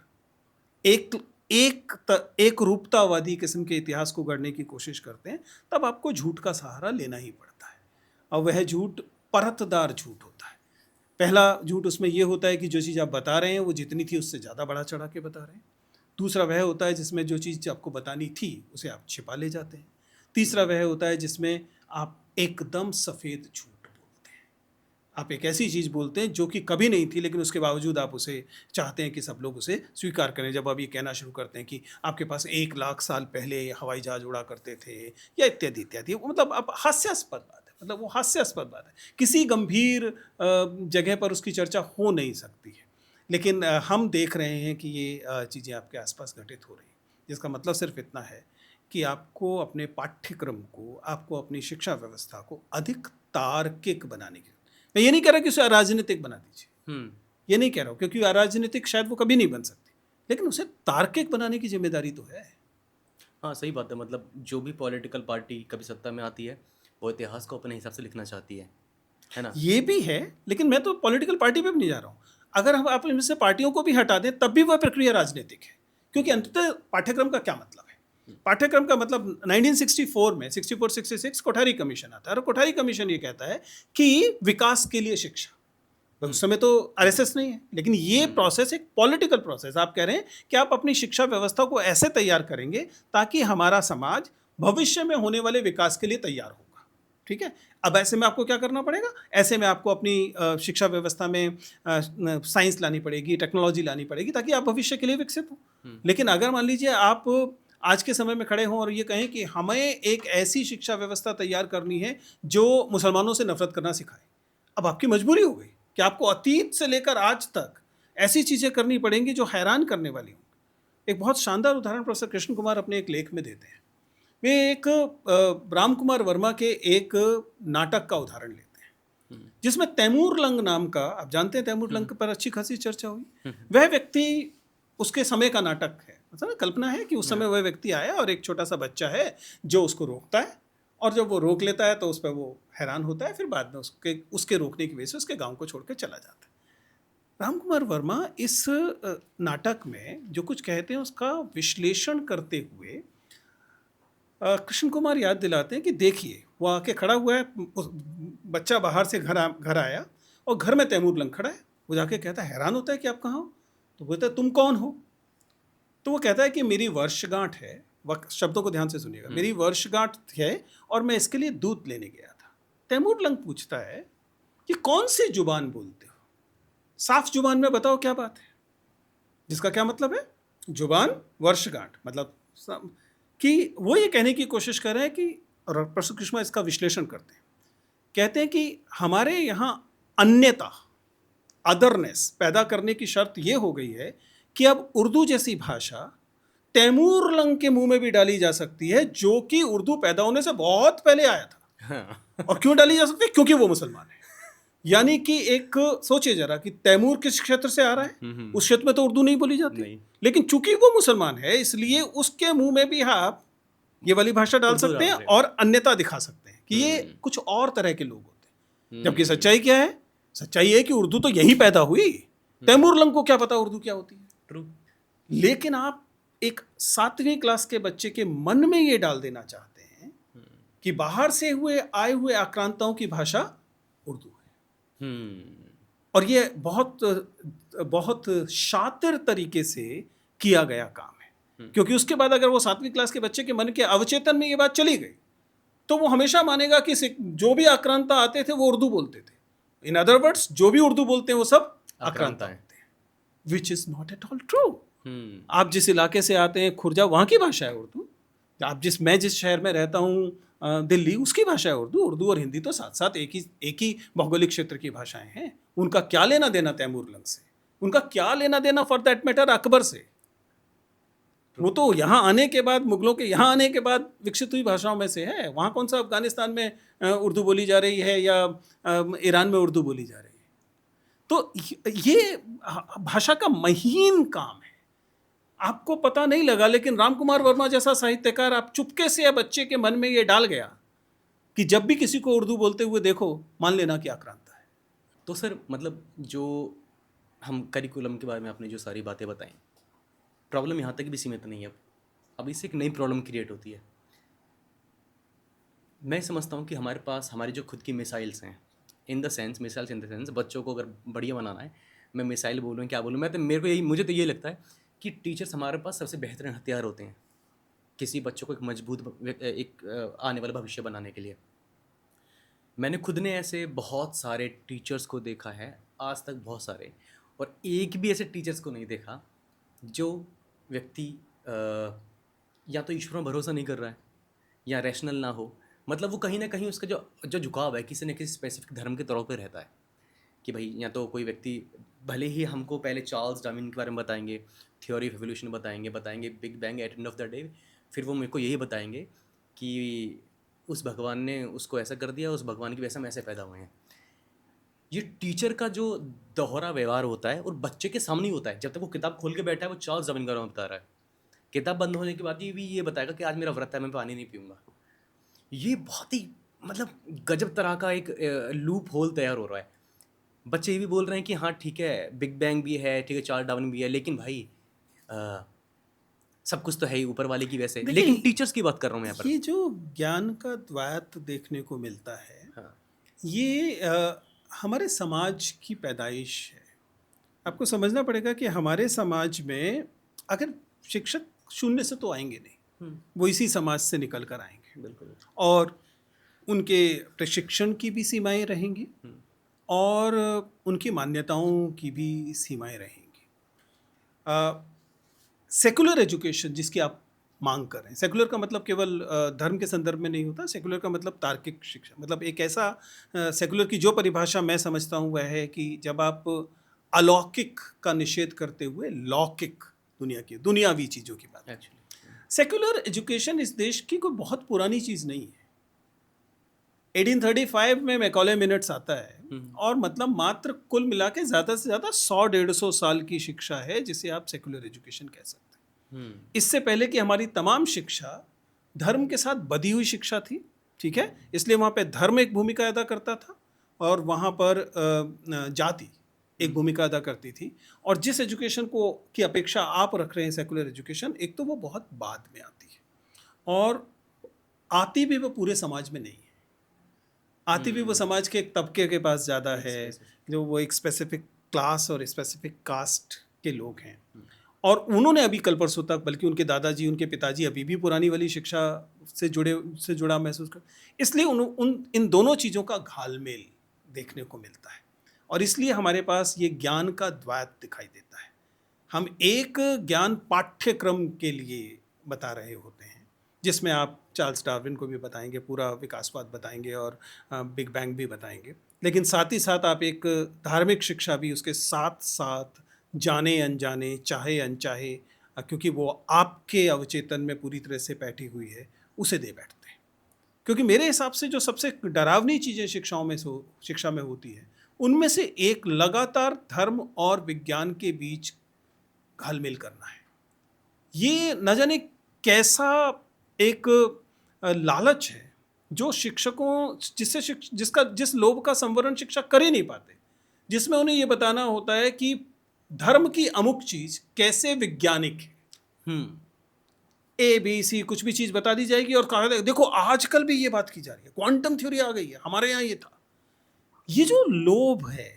एक रूपतावादी किस्म के इतिहास को गढ़ने की कोशिश करते हैं, तब आपको झूठ का सहारा लेना ही पड़ता है, और वह झूठ परतदार झूठ होता है। पहला झूठ उसमें यह होता है कि जो चीज़ आप बता रहे हैं वो जितनी थी उससे ज़्यादा बढ़ा चढ़ा के बता रहे हैं। दूसरा वह होता है जिसमें जो चीज़ आपको बतानी थी उसे आप छिपा ले जाते हैं। तीसरा वह होता है जिसमें आप एकदम सफ़ेद झूठ बोलते हैं। आप एक ऐसी चीज़ बोलते हैं जो कि कभी नहीं थी, लेकिन उसके बावजूद आप उसे चाहते हैं कि सब लोग उसे स्वीकार करें। जब आप ये कहना शुरू करते हैं कि आपके पास 1 लाख साल पहले हवाई जहाज़ उड़ा करते थे या इत्यादि, इत्यादि। वो मतलब अब हास्यास्पद बात है, मतलब वो हास्यास्पद बात है। किसी गंभीर जगह पर उसकी चर्चा हो नहीं सकती है। लेकिन हम देख रहे हैं कि ये चीज़ें आपके आस-पास घटित हो रही हैं। जिसका मतलब सिर्फ़ इतना है कि आपको अपने पाठ्यक्रम को, आपको अपनी शिक्षा व्यवस्था को अधिक तार्किक बनाने की। मैं ये नहीं कह रहा कि उसे अराजनीतिक बना दीजिए, हुँ। ये नहीं कह रहा हूँ, क्योंकि अराजनीतिक शायद वो कभी नहीं बन सकती, लेकिन उसे तार्किक बनाने की ज़िम्मेदारी तो है। हाँ, सही बात है मतलब जो भी पॉलिटिकल पार्टी कभी सत्ता में आती है, वो इतिहास को अपने हिसाब से लिखना चाहती है ना? ये भी है, लेकिन मैं तो पॉलिटिकल पार्टी पे भी नहीं जा रहा हूँ। अगर हम आप इनमें से पार्टियों को भी हटा दें, तब भी वह प्रक्रिया राजनीतिक है, क्योंकि अंततः पाठ्यक्रम का क्या मतलब है? पाठ्यक्रम का मतलब 1964 में 64-66 कोठारी कमीशन आता है, और कोठारी कमीशन ये कहता है कि विकास के लिए शिक्षा। उस समय तो आरएसएस नहीं है, लेकिन ये प्रोसेस एक पॉलिटिकल प्रोसेस। आप कह रहे हैं कि आप अपनी शिक्षा व्यवस्था को ऐसे तैयार करेंगे ताकि हमारा समाज भविष्य में होने वाले विकास के लिए तैयार होगा। ठीक है? अब ऐसे में आपको क्या करना पड़ेगा? ऐसे में आपको अपनी शिक्षा व्यवस्था में साइंस लानी पड़ेगी, टेक्नोलॉजी लानी पड़ेगी, ताकि आप भविष्य के लिए विकसित हो। लेकिन अगर मान लीजिए आप आज के समय में खड़े हों और ये कहें कि हमें एक ऐसी शिक्षा व्यवस्था तैयार करनी है जो मुसलमानों से नफरत करना सिखाए, अब आपकी मजबूरी हो गई कि आपको अतीत से लेकर आज तक ऐसी चीज़ें करनी पड़ेंगी जो हैरान करने वाली हों। एक बहुत शानदार उदाहरण प्रोफेसर कृष्ण कुमार अपने एक लेख में देते हैं। वे एक राम कुमार वर्मा के एक नाटक का उदाहरण लेते हैं, जिसमें तैमूर लंग नाम का, आप जानते हैं तैमूर लंग पर अच्छी खासी चर्चा हुई। वह व्यक्ति, उसके समय का नाटक है, मतलब कल्पना है कि उस समय वह व्यक्ति आया और एक छोटा सा बच्चा है जो उसको रोकता है, और जब वो रोक लेता है तो उस पर वो हैरान होता है, फिर बाद में उसके उसके रोकने की वजह से उसके गांव को छोड़ कर चला जाता है। राम कुमार वर्मा इस नाटक में जो कुछ कहते हैं उसका विश्लेषण करते हुए कृष्ण कुमार याद दिलाते हैं कि देखिए, वो आके खड़ा हुआ है, बच्चा बाहर से घर आया और घर में तैमूर लंग खड़ा है। वो जाके कहता है, हैरान होता है कि आप कहाँ हो? तो बोलता है, तुम कौन हो? तो वो कहता है कि मेरी वर्षगांठ है, शब्दों को ध्यान से सुनिएगा, मेरी वर्षगांठ है और मैं इसके लिए दूध लेने गया था। तैमूर लंग पूछता है कि कौन सी जुबान बोलते हो, साफ जुबान में बताओ क्या बात है। जिसका क्या मतलब है, जुबान वर्षगांठ, मतलब कि वो ये कहने की कोशिश कर रहे हैं कि, और प्रोफेसर कृष्णा इसका विश्लेषण करते हैं, कहते हैं कि हमारे यहाँ अन्यता, अदरनेस पैदा करने की शर्त ये हो गई है कि अब उर्दू जैसी भाषा तैमूर लंग के मुंह में भी डाली जा सकती है, जो कि उर्दू पैदा होने से बहुत पहले आया था। हाँ। और क्यों डाली जा सकती है? क्योंकि वो मुसलमान है। यानी कि एक सोचिए जरा कि तैमूर किस क्षेत्र से आ रहा है, उस क्षेत्र में तो उर्दू नहीं बोली जाती, नहीं। लेकिन चूंकि वो मुसलमान है इसलिए उसके मुंह में भी आप ये वाली भाषा डाल उर्दू सकते डाल हैं रहे हैं। और अन्यता दिखा सकते हैं कि ये कुछ और तरह के लोग होते हैं। जबकि सच्चाई क्या है? सच्चाई है कि उर्दू तो यहीं पैदा हुई। तैमूर लंग को क्या पता उर्दू क्या होती है? ट्रू। लेकिन आप एक 7वीं क्लास के बच्चे के मन में ये डाल देना चाहते हैं कि बाहर से आए हुए आक्रांताओं की भाषा उर्दू है। और ये बहुत बहुत शातिर तरीके से किया गया काम है, क्योंकि उसके बाद अगर वो 7वीं क्लास के बच्चे के मन के अवचेतन में ये बात चली गई तो वो हमेशा मानेगा कि जो भी आक्रांता आते थे वो उर्दू बोलते थे। इन अदर वर्ड्स, जो भी उर्दू बोलते हैं वो सब आक्रांता होते हैं, which is not at all true. आप जिस इलाके से आते हैं, खुर्जा, वहाँ की भाषा है उर्दू। मैं जिस शहर में रहता हूँ, दिल्ली, उसकी भाषा है उर्दू। उर्दू और हिंदी तो साथ साथ एक ही भौगोलिक क्षेत्र की भाषाएं हैं। उनका क्या लेना देना तैमूर लंग से? उनका क्या लेना देना फॉर दैट मैटर अकबर से? वो तो यहाँ आने के बाद, मुगलों के यहाँ आने के बाद विकसित हुई भाषाओं में से है। वहाँ कौन सा अफगानिस्तान में उर्दू बोली जा रही है या ईरान में उर्दू बोली जा रही है? तो ये भाषा का महीन काम है, आपको पता नहीं लगा, लेकिन राम कुमार वर्मा जैसा साहित्यकार, आप चुपके से या बच्चे के मन में ये डाल गया कि जब भी किसी को उर्दू बोलते हुए देखो, मान लेना कि आक्रांता है। तो सर मतलब जो हम करिकुलम के बारे में आपने जो सारी बातें बताई, प्रॉब्लम यहाँ तक भी सीमित नहीं है। अब इससे एक नई प्रॉब्लम क्रिएट होती है। मैं समझता हूँ कि हमारे पास हमारी जो खुद की मिसाइल्स हैं, मिसाइल्स इन द सेंस बच्चों को अगर बढ़िया बनाना है, मैं मिसाइल बोलूँ क्या बोलूँ, मुझे तो यही लगता है कि टीचर्स हमारे पास सबसे बेहतरीन हथियार होते हैं किसी बच्चों को एक मजबूत एक आने वाला भविष्य बनाने के लिए। मैंने खुद ने ऐसे बहुत सारे टीचर्स को देखा है, आज तक बहुत सारे, और एक भी ऐसे टीचर्स को नहीं देखा जो व्यक्ति या तो ईश्वर में भरोसा नहीं कर रहा है या रैशनल ना हो। मतलब वो कहीं ना कहीं उसका जो जो झुकाव है किसी न किसी स्पेसिफिक धर्म के तौर पे रहता है कि भाई या तो कोई व्यक्ति भले ही हमको पहले चार्ल्स डार्विन के बारे में बताएंगे, थ्योरी ऑफ एवोल्यूशन बताएंगे big bang at end of the day, फिर वो मेरे को यही बताएंगे कि उस भगवान ने उसको ऐसा कर दिया, उस भगवान की वजह से हम ऐसे पैदा हुए हैं। ये टीचर का जो दोहरा व्यवहार होता है और बच्चे के सामने ही होता है। जब तक वो किताब खोल के बैठा है वो चार्ल्स डार्विन के बारे में बता रहा है, किताब बंद होने के बाद ये भी ये बताएगा कि आज मेरा व्रत है, मैं पानी नहीं पीऊंगा। ये बहुत ही मतलब गजब तरह का एक लूप होल तैयार हो रहा है। बच्चे ये भी बोल रहे हैं कि हाँ ठीक है, बिग बैंग भी है, ठीक है, चार्ल्स डार्विन भी है, लेकिन भाई अ, सब कुछ तो है ही ऊपर वाले की वजह से। लेकिन देखिए, टीचर्स की बात कर रहा हूँ मैं यहाँ पर। ये जो ज्ञान का द्वैत देखने को मिलता है, हाँ। ये हमारे समाज की पैदाइश है। आपको समझना पड़ेगा कि हमारे समाज में अगर शिक्षक शून्य से तो आएंगे नहीं, हम्म, वो इसी समाज से निकल कर आएंगे, बिल्कुल। और उनके प्रशिक्षण की भी सीमाएं रहेंगी हम्म, और उनकी मान्यताओं की भी सीमाएं रहेंगी। सेकुलर एजुकेशन जिसकी आप मांग कर रहे हैं, सेकुलर का मतलब केवल धर्म के संदर्भ में नहीं होता। सेकुलर का मतलब तार्किक शिक्षा, मतलब एक ऐसा सेकुलर की जो परिभाषा मैं समझता हूँ वह है कि जब आप अलौकिक का निषेध करते हुए लौकिक दुनिया की दुनियावी चीज़ों की बात। एक्चुअली। सेकुलर एजुकेशन इस देश की कोई बहुत पुरानी चीज़ नहीं है। 1835 में मैकॉले मिनट्स आता है, और मतलब मात्र कुल मिला के ज़्यादा से ज़्यादा 100-150 साल की शिक्षा है जिसे आप सेकुलर एजुकेशन कह सकते हैं। इससे पहले की हमारी तमाम शिक्षा धर्म के साथ बधी हुई शिक्षा थी, ठीक है, इसलिए वहाँ पे धर्म एक भूमिका अदा करता था और वहाँ पर जाति एक भूमिका अदा करती थी। और जिस एजुकेशन को की अपेक्षा आप रख रहे हैं सेकुलर एजुकेशन, एक तो वो बहुत बाद में आती है और आती भी वो पूरे समाज में नहीं है। आती भी वो समाज के एक तबके के पास ज़्यादा है, जो वो एक स्पेसिफिक क्लास और स्पेसिफिक कास्ट के लोग हैं। और उन्होंने अभी कल परसों तक, बल्कि उनके दादाजी उनके पिताजी अभी भी पुरानी वाली शिक्षा से जुड़ा महसूस कर, इसलिए इन दोनों चीज़ों का घालमेल देखने को मिलता है और इसलिए हमारे पास ये ज्ञान का द्वैत दिखाई देता है। हम एक ज्ञान पाठ्यक्रम के लिए बता रहे होते हैं जिसमें आप चार्ल्स डार्विन को भी बताएंगे, पूरा विकासवाद बताएंगे और बिग बैंग भी बताएंगे, लेकिन साथ ही साथ आप एक धार्मिक शिक्षा भी उसके साथ साथ जाने अनजाने, चाहे अनचाहे, क्योंकि वो आपके अवचेतन में पूरी तरह से बैठी हुई है, उसे दे बैठते हैं। क्योंकि मेरे हिसाब से जो सबसे डरावनी चीज़ें शिक्षा में होती है, उनमें से एक लगातार धर्म और विज्ञान के बीच घालमेल करना है। ये न जाने कैसा एक लालच है जो शिक्षकों जिस लोभ का संवरण शिक्षक कर ही नहीं पाते, जिसमें उन्हें ये बताना होता है कि धर्म की अमुक चीज कैसे वैज्ञानिक है। ए बी सी कुछ भी चीज बता दी जाएगी और कहा देखो आजकल भी ये बात की जा रही है, क्वांटम थ्योरी आ गई है, हमारे यहाँ ये था। ये जो लोभ है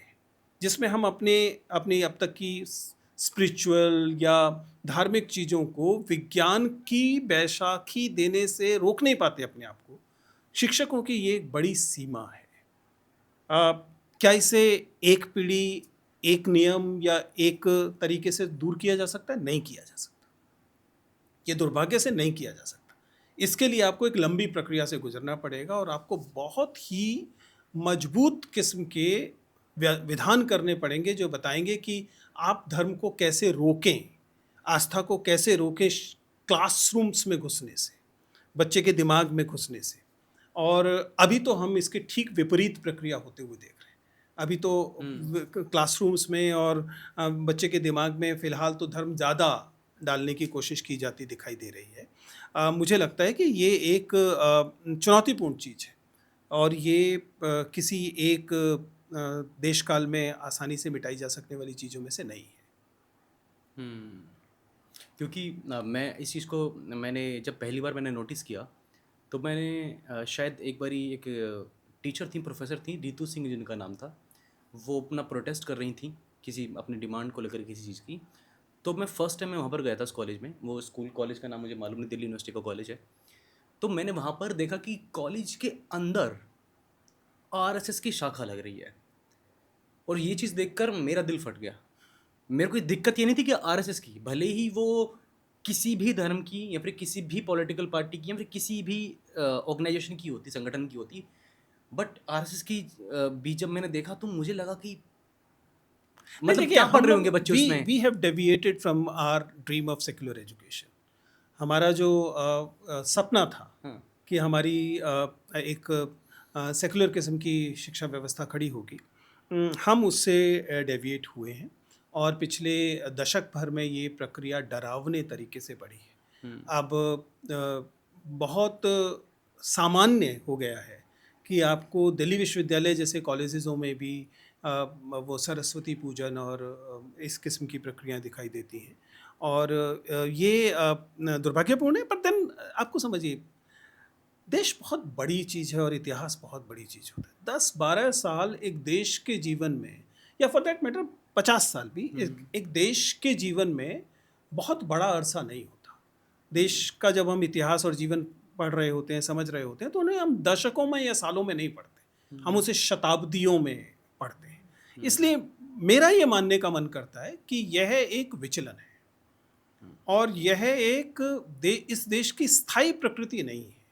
जिसमें हम अपनी अब तक की स्पिरिचुअल या धार्मिक चीज़ों को विज्ञान की बैसाखी देने से रोक नहीं पाते अपने आप को, शिक्षकों की ये एक बड़ी सीमा है। क्या इसे एक पीढ़ी, एक नियम या एक तरीके से दूर किया जा सकता है? नहीं किया जा सकता। ये दुर्भाग्य से नहीं किया जा सकता। इसके लिए आपको एक लंबी प्रक्रिया से गुजरना पड़ेगा और आपको बहुत ही मजबूत किस्म के विधान करने पड़ेंगे जो बताएंगे कि आप धर्म को कैसे रोकें, आस्था को कैसे रोकें क्लासरूम्स में घुसने से, बच्चे के दिमाग में घुसने से। और अभी तो हम इसके ठीक विपरीत प्रक्रिया होते हुए देख रहे हैं। अभी तो क्लासरूम्स में और बच्चे के दिमाग में फ़िलहाल तो धर्म ज़्यादा डालने की कोशिश की जाती दिखाई दे रही है। मुझे लगता है कि ये एक चुनौतीपूर्ण चीज़ है और ये किसी एक देश काल में आसानी से मिटाई जा सकने वाली चीज़ों में से नहीं है। क्योंकि मैं इस चीज़ को मैंने जब पहली बार मैंने नोटिस किया तो मैंने शायद एक बारी एक टीचर थी, प्रोफेसर थी, रितु सिंह जिनका नाम था, वो अपना प्रोटेस्ट कर रही थी किसी अपनी डिमांड को लेकर किसी चीज़ की। तो मैं फ़र्स्ट टाइम मैं वहाँ पर गया था उस कॉलेज में। वो स्कूल कॉलेज का नाम मुझे मालूम नहीं, दिल्ली यूनिवर्सिटी का कॉलेज है। तो मैंने वहाँ पर देखा कि कॉलेज के अंदर आरएसएस की शाखा लग रही है। और ये चीज़ देखकर मेरा दिल फट गया। मेरे को दिक्कत ये नहीं थी कि आरएसएस की, भले ही वो किसी भी धर्म की या फिर किसी भी पॉलिटिकल पार्टी की या फिर किसी भी ऑर्गेनाइजेशन की होती, संगठन की होती, बट आरएसएस की भी जब मैंने देखा तो मुझे लगा कि नहीं, मतलब देखिए क्या पढ़ हम रहे होंगे लोग बच्चे वी उसमें। We have deviated from our dream of secular education. हमारा जो सपना था हाँ। कि हमारी एक सेकुलर किस्म की शिक्षा व्यवस्था खड़ी होगी, हम उससे डेविएट हुए हैं और पिछले दशक भर में ये प्रक्रिया डरावने तरीके से बढ़ी है। अब बहुत सामान्य हो गया है कि आपको दिल्ली विश्वविद्यालय जैसे कॉलेजेसों में भी वो सरस्वती पूजन और इस किस्म की प्रक्रियाएं दिखाई देती हैं और ये दुर्भाग्यपूर्ण है। पर देन आपको समझिए, देश बहुत बड़ी चीज़ है और इतिहास बहुत बड़ी चीज़ होता है। 10-12 साल एक देश के जीवन में, या फॉर दैट मैटर 50 साल भी, एक देश के जीवन में बहुत बड़ा अरसा नहीं होता। देश का जब हम इतिहास और जीवन पढ़ रहे होते हैं, समझ रहे होते हैं, तो उन्हें हम दशकों में या सालों में नहीं पढ़ते, हम उसे शताब्दियों में पढ़ते हैं। इसलिए मेरा ये मानने का मन करता है कि यह एक विचलन है और यह एक इस देश की स्थायी प्रकृति नहीं है।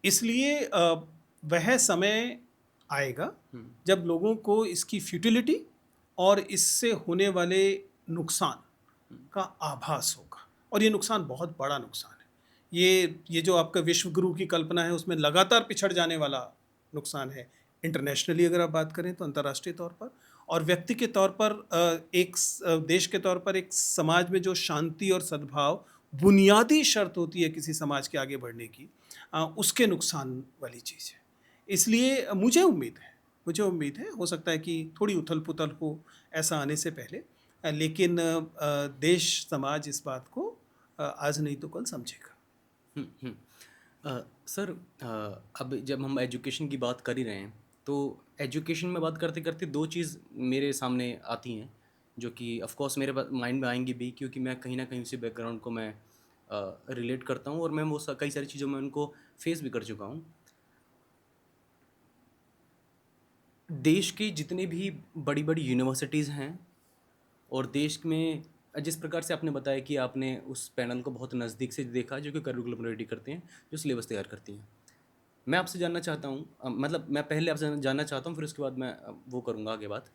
इसलिए वह समय आएगा जब लोगों को इसकी फ्यूटिलिटी और इससे होने वाले नुकसान का आभास होगा, और ये नुकसान बहुत बड़ा नुकसान है। ये जो आपका विश्व गुरु की कल्पना है उसमें लगातार पिछड़ जाने वाला नुकसान है। इंटरनेशनली अगर आप बात करें तो अंतर्राष्ट्रीय तौर पर, और व्यक्ति के तौर पर देश के तौर पर, एक समाज में जो शांति और सद्भाव बुनियादी शर्त होती है किसी समाज के आगे बढ़ने की, उसके नुकसान वाली चीज़ है। इसलिए मुझे उम्मीद है, हो सकता है कि थोड़ी उथल पुथल हो ऐसा आने से पहले, लेकिन देश समाज इस बात को आज नहीं तो कल समझेगा। हम्म, हम्म। सर, अब जब हम एजुकेशन की बात कर ही रहे हैं तो एजुकेशन में बात करते करते दो चीज़ मेरे सामने आती हैं जो कि ऑफ कोर्स मेरे माइंड में आएंगी भी, क्योंकि मैं कहीं ना कहीं उसी बैकग्राउंड को मैं रिलेट करता हूँ और मैं वो कई सारी चीज़ों में उनको फेस भी कर चुका हूँ। देश की जितनी भी बड़ी बड़ी यूनिवर्सिटीज़ हैं और देश में जिस प्रकार से आपने बताया कि आपने उस पैनल को बहुत नज़दीक से देखा जो कि करिकुलम रेडी करते हैं, जो सिलेबस तैयार करती हैं, मैं आपसे जानना चाहता हूँ, मतलब मैं पहले आपसे जानना चाहता हूँ फिर उसके बाद मैं वो करूँगा आगे बात।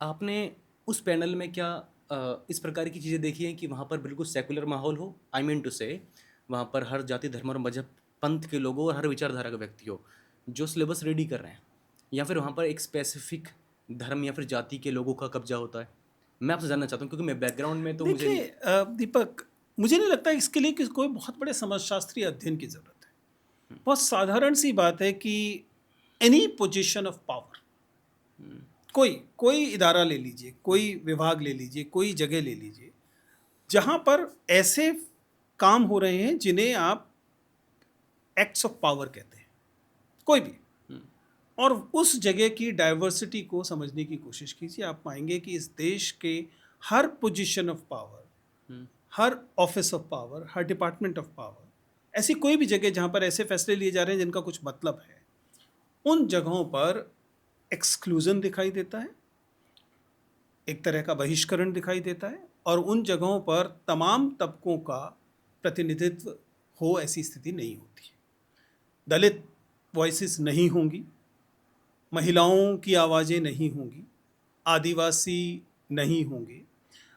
आपने उस पैनल में क्या इस प्रकार की चीज़ें देखी हैं कि वहाँ पर बिल्कुल सेकुलर माहौल हो, आई मीन टू से वहाँ पर हर जाति धर्म और मजहब पंथ के लोगों और हर विचारधारा का व्यक्ति हो जो सिलेबस रेडी कर रहे हैं, या फिर वहाँ पर एक स्पेसिफिक धर्म या फिर जाति के लोगों का कब्जा होता है? मैं आपसे जानना चाहता हूँ क्योंकि मैं बैकग्राउंड में तो मुझे देखिए दीपक, मुझे नहीं लगता इसके लिए कि कोई बहुत बड़े समाजशास्त्रीय अध्ययन की ज़रूरत है। बहुत साधारण सी बात है कि एनी पोजीशन ऑफ पावर, कोई कोई इदारा ले लीजिए, कोई विभाग ले लीजिए, कोई जगह ले लीजिए, जहाँ पर ऐसे काम हो रहे हैं जिन्हें आप एक्ट्स ऑफ पावर कहते हैं, कोई भी, और उस जगह की डाइवर्सिटी को समझने की कोशिश कीजिए। आप पाएंगे कि इस देश के हर पोजीशन ऑफ पावर, हर ऑफिस ऑफ पावर, हर डिपार्टमेंट ऑफ पावर, ऐसी कोई भी जगह जहाँ पर ऐसे फैसले लिए जा रहे हैं जिनका कुछ मतलब है, उन जगहों पर एक्सक्लूजन दिखाई देता है, एक तरह का बहिष्करण दिखाई देता है, और उन जगहों पर तमाम तबकों का प्रतिनिधित्व हो ऐसी स्थिति नहीं होती। दलित वॉइसेस नहीं होंगी, महिलाओं की आवाज़ें नहीं होंगी, आदिवासी नहीं होंगे,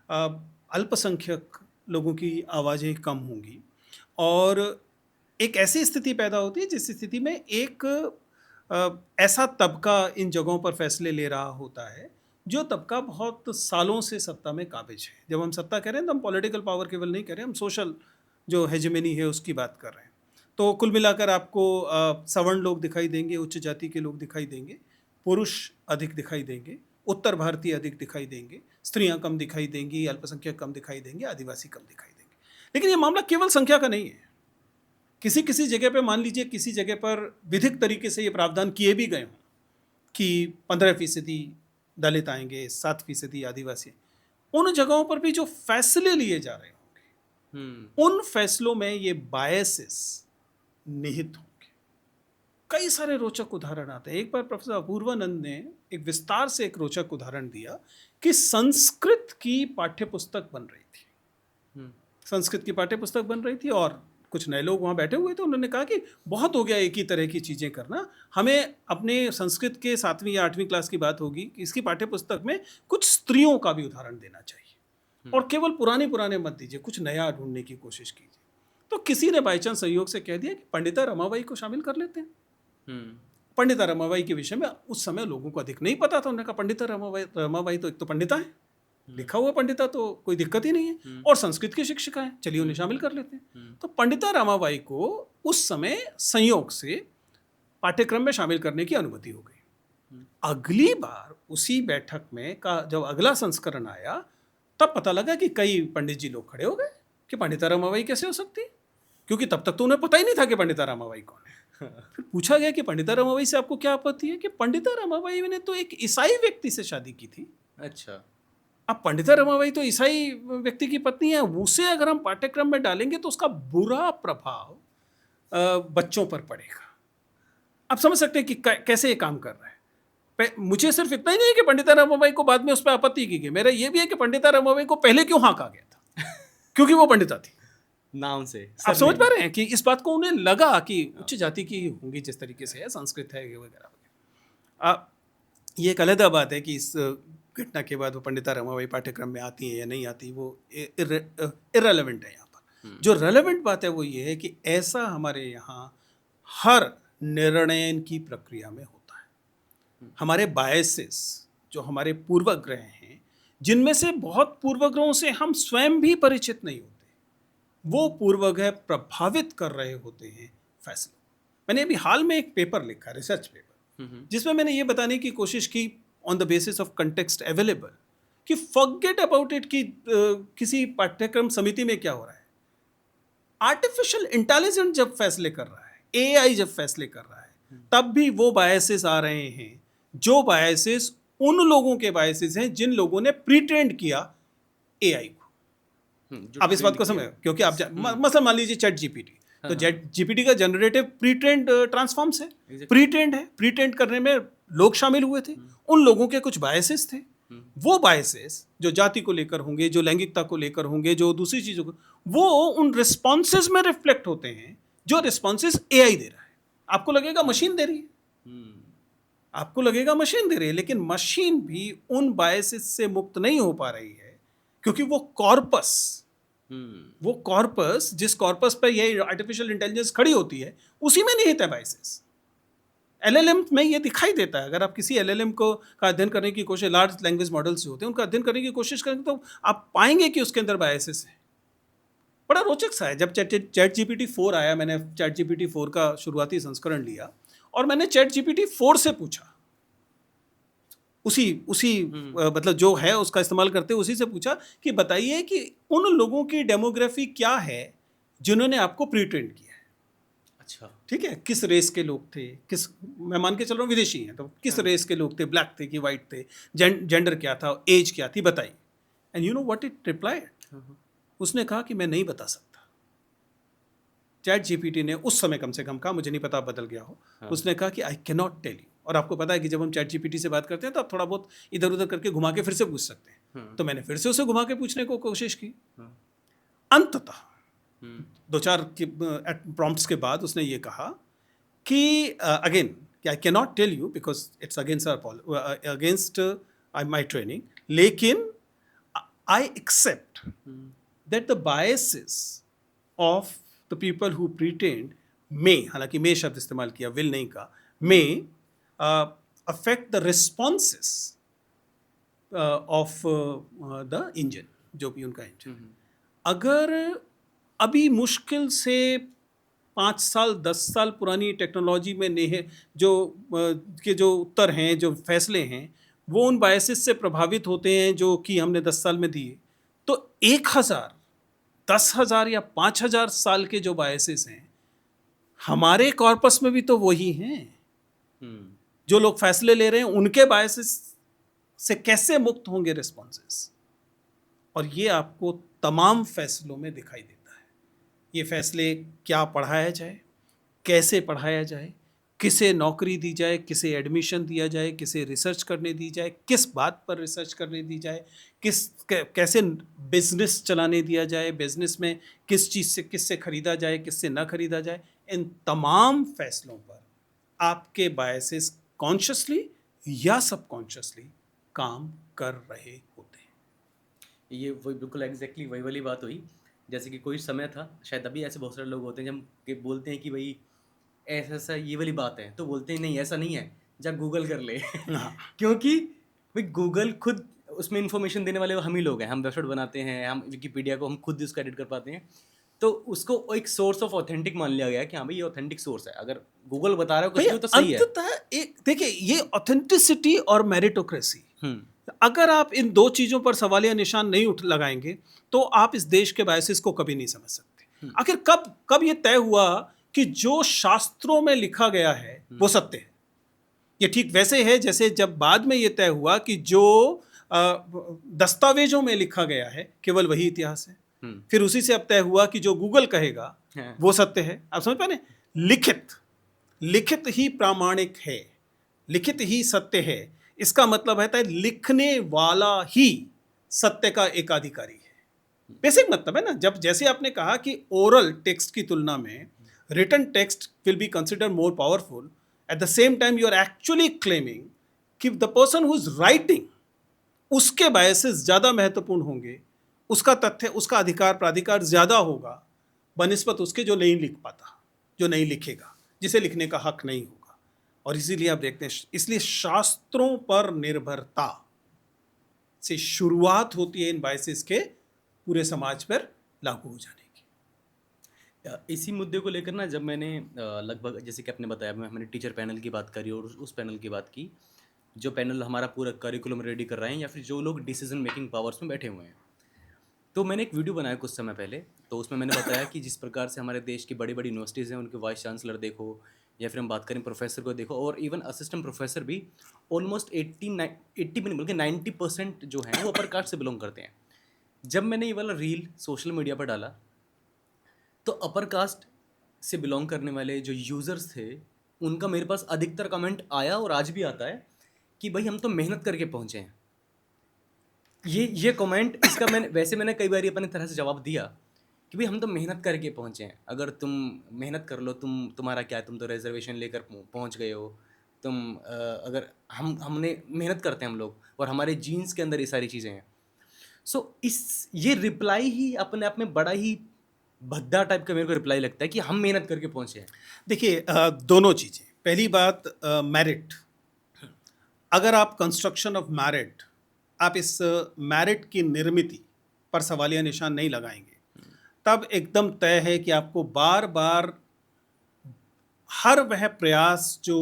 अल्पसंख्यक लोगों की आवाज़ें कम होंगी, और एक ऐसी स्थिति पैदा होती है जिस स्थिति में एक ऐसा तबका इन जगहों पर फैसले ले रहा होता है जो तबका बहुत सालों से सत्ता में काबिज है। जब हम सत्ता कह रहे हैं तो हम पॉलिटिकल पावर केवल नहीं कह रहे हैं, हम सोशल जो हेजेमनी है उसकी बात कर रहे हैं। तो कुल मिलाकर आपको सवर्ण लोग दिखाई देंगे, उच्च जाति के लोग दिखाई देंगे, पुरुष अधिक दिखाई देंगे, उत्तर भारतीय अधिक दिखाई देंगे, स्त्रियां कम दिखाई देंगी, अल्पसंख्यक कम दिखाई देंगे, आदिवासी कम दिखाई देंगे। लेकिन ये मामला केवल संख्या का नहीं है। किसी किसी जगह पे मान लीजिए, किसी जगह पर विधिक तरीके से ये प्रावधान किए भी गए हों कि 15% दलित आएंगे, 7% आदिवासी, उन जगहों पर भी जो फैसले लिए जा रहे होंगे उन फैसलों में ये बायसेस निहित होंगे। कई सारे रोचक उदाहरण आते हैं। एक बार प्रोफेसर अपूर्वानंद ने एक विस्तार से एक रोचक उदाहरण दिया कि संस्कृत की पाठ्यपुस्तक बन रही थी। हम्म, संस्कृत की पाठ्यपुस्तक बन रही थी और कुछ नए लोग वहाँ बैठे हुए थे। उन्होंने कहा कि बहुत हो गया एक ही तरह की चीज़ें करना, हमें अपने संस्कृत के 7वीं या 8वीं क्लास की बात होगी कि इसकी पाठ्यपुस्तक में कुछ स्त्रियों का भी उदाहरण देना चाहिए और केवल पुराने पुराने मत दीजिए, कुछ नया ढूंढने की कोशिश कीजिए। तो किसी ने बाई चांस सहयोग से कह दिया कि पंडिता रमाबाई को शामिल कर लेते हैं। हम्म, पंडिता रमाबाई के विषय में उस समय लोगों को अधिक नहीं पता था। उन्होंने कहा पंडिता रमाबाई तो एक तो पंडिता है, लिखा हुआ पंडिता, तो कोई दिक्कत ही नहीं है, और संस्कृत की शिक्षिका है, चलिए उन्हें शामिल कर लेते हैं। तो पंडिता रमाबाई को उस समय संयोग से पाठ्यक्रम में शामिल करने की अनुमति हो गई। अगली बार उसी बैठक में का जब अगला संस्करण आया, तब पता लगा कि कई पंडित जी लोग खड़े हो गए कि पंडिता रमाबाई कैसे हो सकती, क्योंकि तब तक तो उन्हें पता ही नहीं था कि पंडिता रमाबाई कौन है। फिर पूछा गया कि पंडिता रमाबाई से आपको क्या आपत्ति है, कि पंडिता रमाबाई ने तो एक ईसाई व्यक्ति से शादी की थी। अच्छा। अब पंडिता रमाबाई तो ईसाई व्यक्ति की पत्नी है, उसे अगर हम पाठ्यक्रम में डालेंगे तो उसका बुरा प्रभाव बच्चों पर पड़ेगा। आप समझ सकते हैं कि कैसे ये काम कर रहा है। मुझे सिर्फ इतना ही नहीं है कि पंडिता रमाबाई को बाद में उस पर आपत्ति की गई, मेरा ये भी है कि पंडिता रमाबाई को पहले क्यों हाँ कहा गया था क्योंकि वो पंडिता थी नाम से आप समझ पा रहे हैं कि इस बात को उन्हें लगा कि उच्च जाति की होंगी, जिस तरीके से है, संस्कृत है वगैरह वगैरह। ये एक अलग बात है कि इस घटना के बाद वो पंडिता रमाबाई पाठ्यक्रम में आती है या नहीं आती, वो इररेलेवेंट है यहाँ पर। जो रेलेवेंट बात है वो ये है कि ऐसा हमारे यहाँ हर निर्णय की प्रक्रिया में होता है। हमारे बायसेस, जो हमारे पूर्वग्रह हैं, जिनमें से बहुत पूर्वग्रहों से हम स्वयं भी परिचित नहीं होते, वो पूर्वग्रह प्रभावित कर रहे होते हैं फैसलों। मैंने अभी हाल में एक पेपर लिखा, रिसर्च पेपर, जिसमें मैंने ये बताने की कोशिश की on the basis of context available कि फॉरगेट अबाउट इट कि किसी पाठ्यक्रम समिति में क्या हो रहा है। आर्टिफिशियल इंटेलिजेंस जब फैसले कर रहा है, एआई जब फैसले कर रहा है, तब भी वो बायसेस आ रहे हैं, जो बायसेस उन लोगों के बायसेस हैं जिन लोगों ने प्रीट्रेंड किया एआई को। आप इस बात को समझ, क्योंकि आप मतलब मान लीजिए चैट जीपीटी, तो चैट जीपीटी का जनरेटिव प्रीट्रेंड ट्रांसफॉर्म्स है, प्रीट्रेंड है। प्रीट्रेंड करने में लोग शामिल हुए थे, उन लोगों के कुछ बायसेस थे। वो बायसेस जो जाति को लेकर होंगे, जो लैंगिकता को लेकर होंगे, जो दूसरी चीजों को, वो उन रिस्पॉन्सेज में रिफ्लेक्ट होते हैं जो रिस्पॉन्सेज एआई दे रहा है। आपको लगेगा मशीन दे रही है, आपको लगेगा मशीन दे रही है, लेकिन मशीन भी उन बायसेस से मुक्त नहीं हो पा रही है, क्योंकि वो कॉर्पस जिस कॉर्पस पर यह आर्टिफिशियल इंटेलिजेंस खड़ी होती है, उसी में निहित है बायसेस। एलएलएम में ये दिखाई देता है। अगर आप किसी एलएलएम को का अध्ययन करने की कोशिश, लार्ज लैंग्वेज मॉडल्स जो होते हैं उनका अध्ययन करने की कोशिश करेंगे, तो आप पाएंगे कि उसके अंदर बायसेस है। बड़ा रोचक सा है। जब चैट जीपीटी 4 आया, मैंने चैट जीपीटी 4 का शुरुआती संस्करण लिया और मैंने चैट जीपीटी 4 से पूछा, उसी मतलब जो है उसका इस्तेमाल करते उसी से पूछा कि बताइए कि उन लोगों की डेमोग्राफी क्या है जिन्होंने आपको प्रीट्रेंड किया है। अच्छा, ठीक है, किस रेस के लोग थे, किस, मैं मान के चल रहा हूँ विदेशी हैं, तो किस रेस के लोग थे, ब्लैक थे कि वाइट थे, जेंडर क्या था, एज क्या थी, बताइए। And you know what it replied, उसने कहा कि मैं नहीं बता सकता। चैट जीपीटी ने उस समय कम से कम कहा, मुझे नहीं पता बदल गया हो, उसने कहा कि I can not tell you. और आपको पता है कि जब हम चैट जीपीटी से बात करते हैं तो आप थोड़ा बहुत इधर उधर करके घुमा के फिर से पूछ सकते हैं। तो मैंने फिर से उसे घुमा के पूछने को कोशिश की। अंततः 2-4 प्रॉम्प्ट्स के बाद उसने ये कहा कि अगेन कि I can not tell you because it's against my training, लेकिन I accept that the biases of the people who pretend me, हालांकि मे शब्द इस्तेमाल किया, विल नहीं कहा, may affect the responses of the engine, जो भी उनका इंजन। अगर अभी मुश्किल से 5 साल 10 साल पुरानी टेक्नोलॉजी में जो उत्तर हैं, जो फैसले हैं, वो उन बायसेस से प्रभावित होते हैं जो कि हमने 10 साल में दिए, तो 1000, 10,000 या 5,000 साल के जो बायसेस हैं हमारे कॉर्पस में भी तो वही हैं। जो लोग फैसले ले रहे हैं उनके बायसेस से कैसे मुक्त होंगे रिस्पॉन्सेस, और ये आपको तमाम फैसलों में दिखाई देता है। ये फैसले क्या पढ़ाया जाए, कैसे पढ़ाया जाए, किसे नौकरी दी जाए, किसे एडमिशन दिया जाए, किसे रिसर्च करने दी जाए, किस बात पर रिसर्च करने दी जाए, कैसे बिजनेस चलाने दिया जाए, बिजनेस में किस चीज़ से किससे खरीदा जाए, किससे ना खरीदा जाए, इन तमाम फैसलों पर आपके बायसेस कॉन्शियसली या सबकॉन्शियसली काम कर रहे होते हैं। ये वही बिल्कुल एग्जैक्टली वही वाली बात हुई। जैसे कि कोई समय था, शायद अभी ऐसे बहुत सारे लोग होते हैं जब कि बोलते हैं कि भाई ऐसा ऐसा ये वाली बात है, तो बोलते हैं नहीं ऐसा नहीं है, जा गूगल कर ले। हाँ, क्योंकि भाई गूगल खुद उसमें इंफॉर्मेशन देने वाले हम ही लोग हैं, हम वेबसाइट बनाते हैं, हम विकिपीडिया को हम खुद उसका एडिट कर पाते हैं, तो उसको एक सोर्स ऑफ ऑथेंटिक मान लिया गया है कि हाँ भाई ये ऑथेंटिक सोर्स है, अगर गूगल बता रहा है कुछ भैया भी तो सही है। अंततः एक देखिए, ये ऑथेंटिसिटी और मेरिटोक्रेसी, हम्म अगर आप इन दो चीज़ों पर सवालिया निशान नहीं उठ लगाएंगे तो आप इस देश के बायसेस को कभी नहीं समझ सकते। आखिर कब कब ये तय हुआ कि जो शास्त्रों में लिखा गया है वो सत्य है? ये ठीक वैसे है जैसे जब बाद में ये तय हुआ कि जो दस्तावेजों में लिखा गया है केवल वही इतिहास है। फिर उसी से अब तय हुआ कि जो गूगल कहेगा हाँ। वो सत्य है। आप समझ पाए? लिखित लिखित ही प्रामाणिक है, लिखित ही सत्य है। इसका मतलब है लिखने वाला ही सत्य का एकाधिकारी है। बेसिक मतलब है ना। जब जैसे आपने कहा कि ओरल टेक्स्ट की तुलना में written text will be consider more powerful, at the same time you are actually claiming कि the person who is writing उसके बायसेस ज़्यादा महत्वपूर्ण होंगे, उसका तथ्य उसका अधिकार प्राधिकार ज़्यादा होगा बनिस्बत उसके जो नहीं लिख पाता, जो नहीं लिखेगा, जिसे लिखने का हक नहीं होगा। और इसीलिए आप देखते हैं, इसलिए शास्त्रों पर निर्भरता से शुरुआत होती है इन बायसेस के पूरे समाज पर लागू हो जाने की। इसी मुद्दे को लेकर ना जब मैंने लगभग जैसे कि आपने बताया, मैंने टीचर पैनल की बात करी और उस पैनल की बात की, जो पैनल हमारा पूरा करिकुलम रेडी कर रहे हैं या फिर जो लोग डिसीजन मेकिंग पावर्स में बैठे हुए हैं, तो मैंने एक वीडियो बनाया कुछ समय पहले, तो उसमें मैंने बताया कि जिस प्रकार से हमारे देश की बड़ी बड़ी यूनिवर्सिटीज़ हैं उनके वाइस चांसलर देखो, या फिर हम बात करें प्रोफेसर को देखो, और इवन असिस्टेंट प्रोफेसर भी ऑलमोस्ट 80 भी नहीं बल्कि 90% जो हैं वो अपर कास्ट से बिलोंग करते हैं। जब मैंने ये वाला रील सोशल मीडिया पर डाला तो अपर कास्ट से बिलोंग करने वाले जो यूज़र्स थे उनका मेरे पास अधिकतर कमेंट आया और आज भी आता है कि भाई हम तो मेहनत करके पहुँचे हैं। ये कमेंट इसका मैंने कई बार अपने तरह से जवाब दिया कि भाई हम तो मेहनत करके पहुँचे हैं, अगर तुम मेहनत कर लो, तुम्हारा क्या है, तुम तो रिजर्वेशन लेकर पहुँच गए हो, अगर हमने मेहनत करते हैं हम लोग और हमारे जीन्स के अंदर ये सारी चीज़ें हैं। सो ये रिप्लाई ही अपने आप में बड़ा ही भद्दा टाइप का मेरे को रिप्लाई लगता है कि हम मेहनत करके पहुँचे हैं। देखिए, दोनों चीज़ें। पहली बात, मेरिट। अगर आप कंस्ट्रक्शन ऑफ मेरिट, आप इस मेरिट की निर्मिति पर सवालिया निशान नहीं लगाएंगे, तब एकदम तय है कि आपको बार बार हर वह प्रयास जो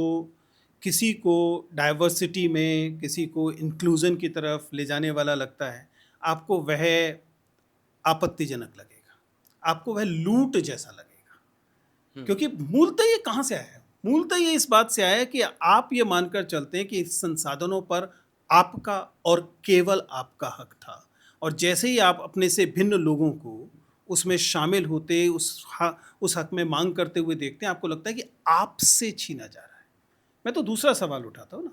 किसी को डाइवर्सिटी में, किसी को इंक्लूजन की तरफ ले जाने वाला लगता है, आपको वह आपत्तिजनक लगेगा, आपको वह लूट जैसा लगेगा। क्योंकि मूलतः ये कहाँ से आया है? मूलतः ये इस बात से आया है कि आप ये मानकर चलते हैं कि इस संसाधनों पर आपका और केवल आपका हक था, और जैसे ही आप अपने से भिन्न लोगों को उसमें शामिल होते, उस हक में मांग करते हुए देखते हैं, आपको लगता है कि आपसे छीना जा रहा है। मैं तो दूसरा सवाल उठाता हूँ ना,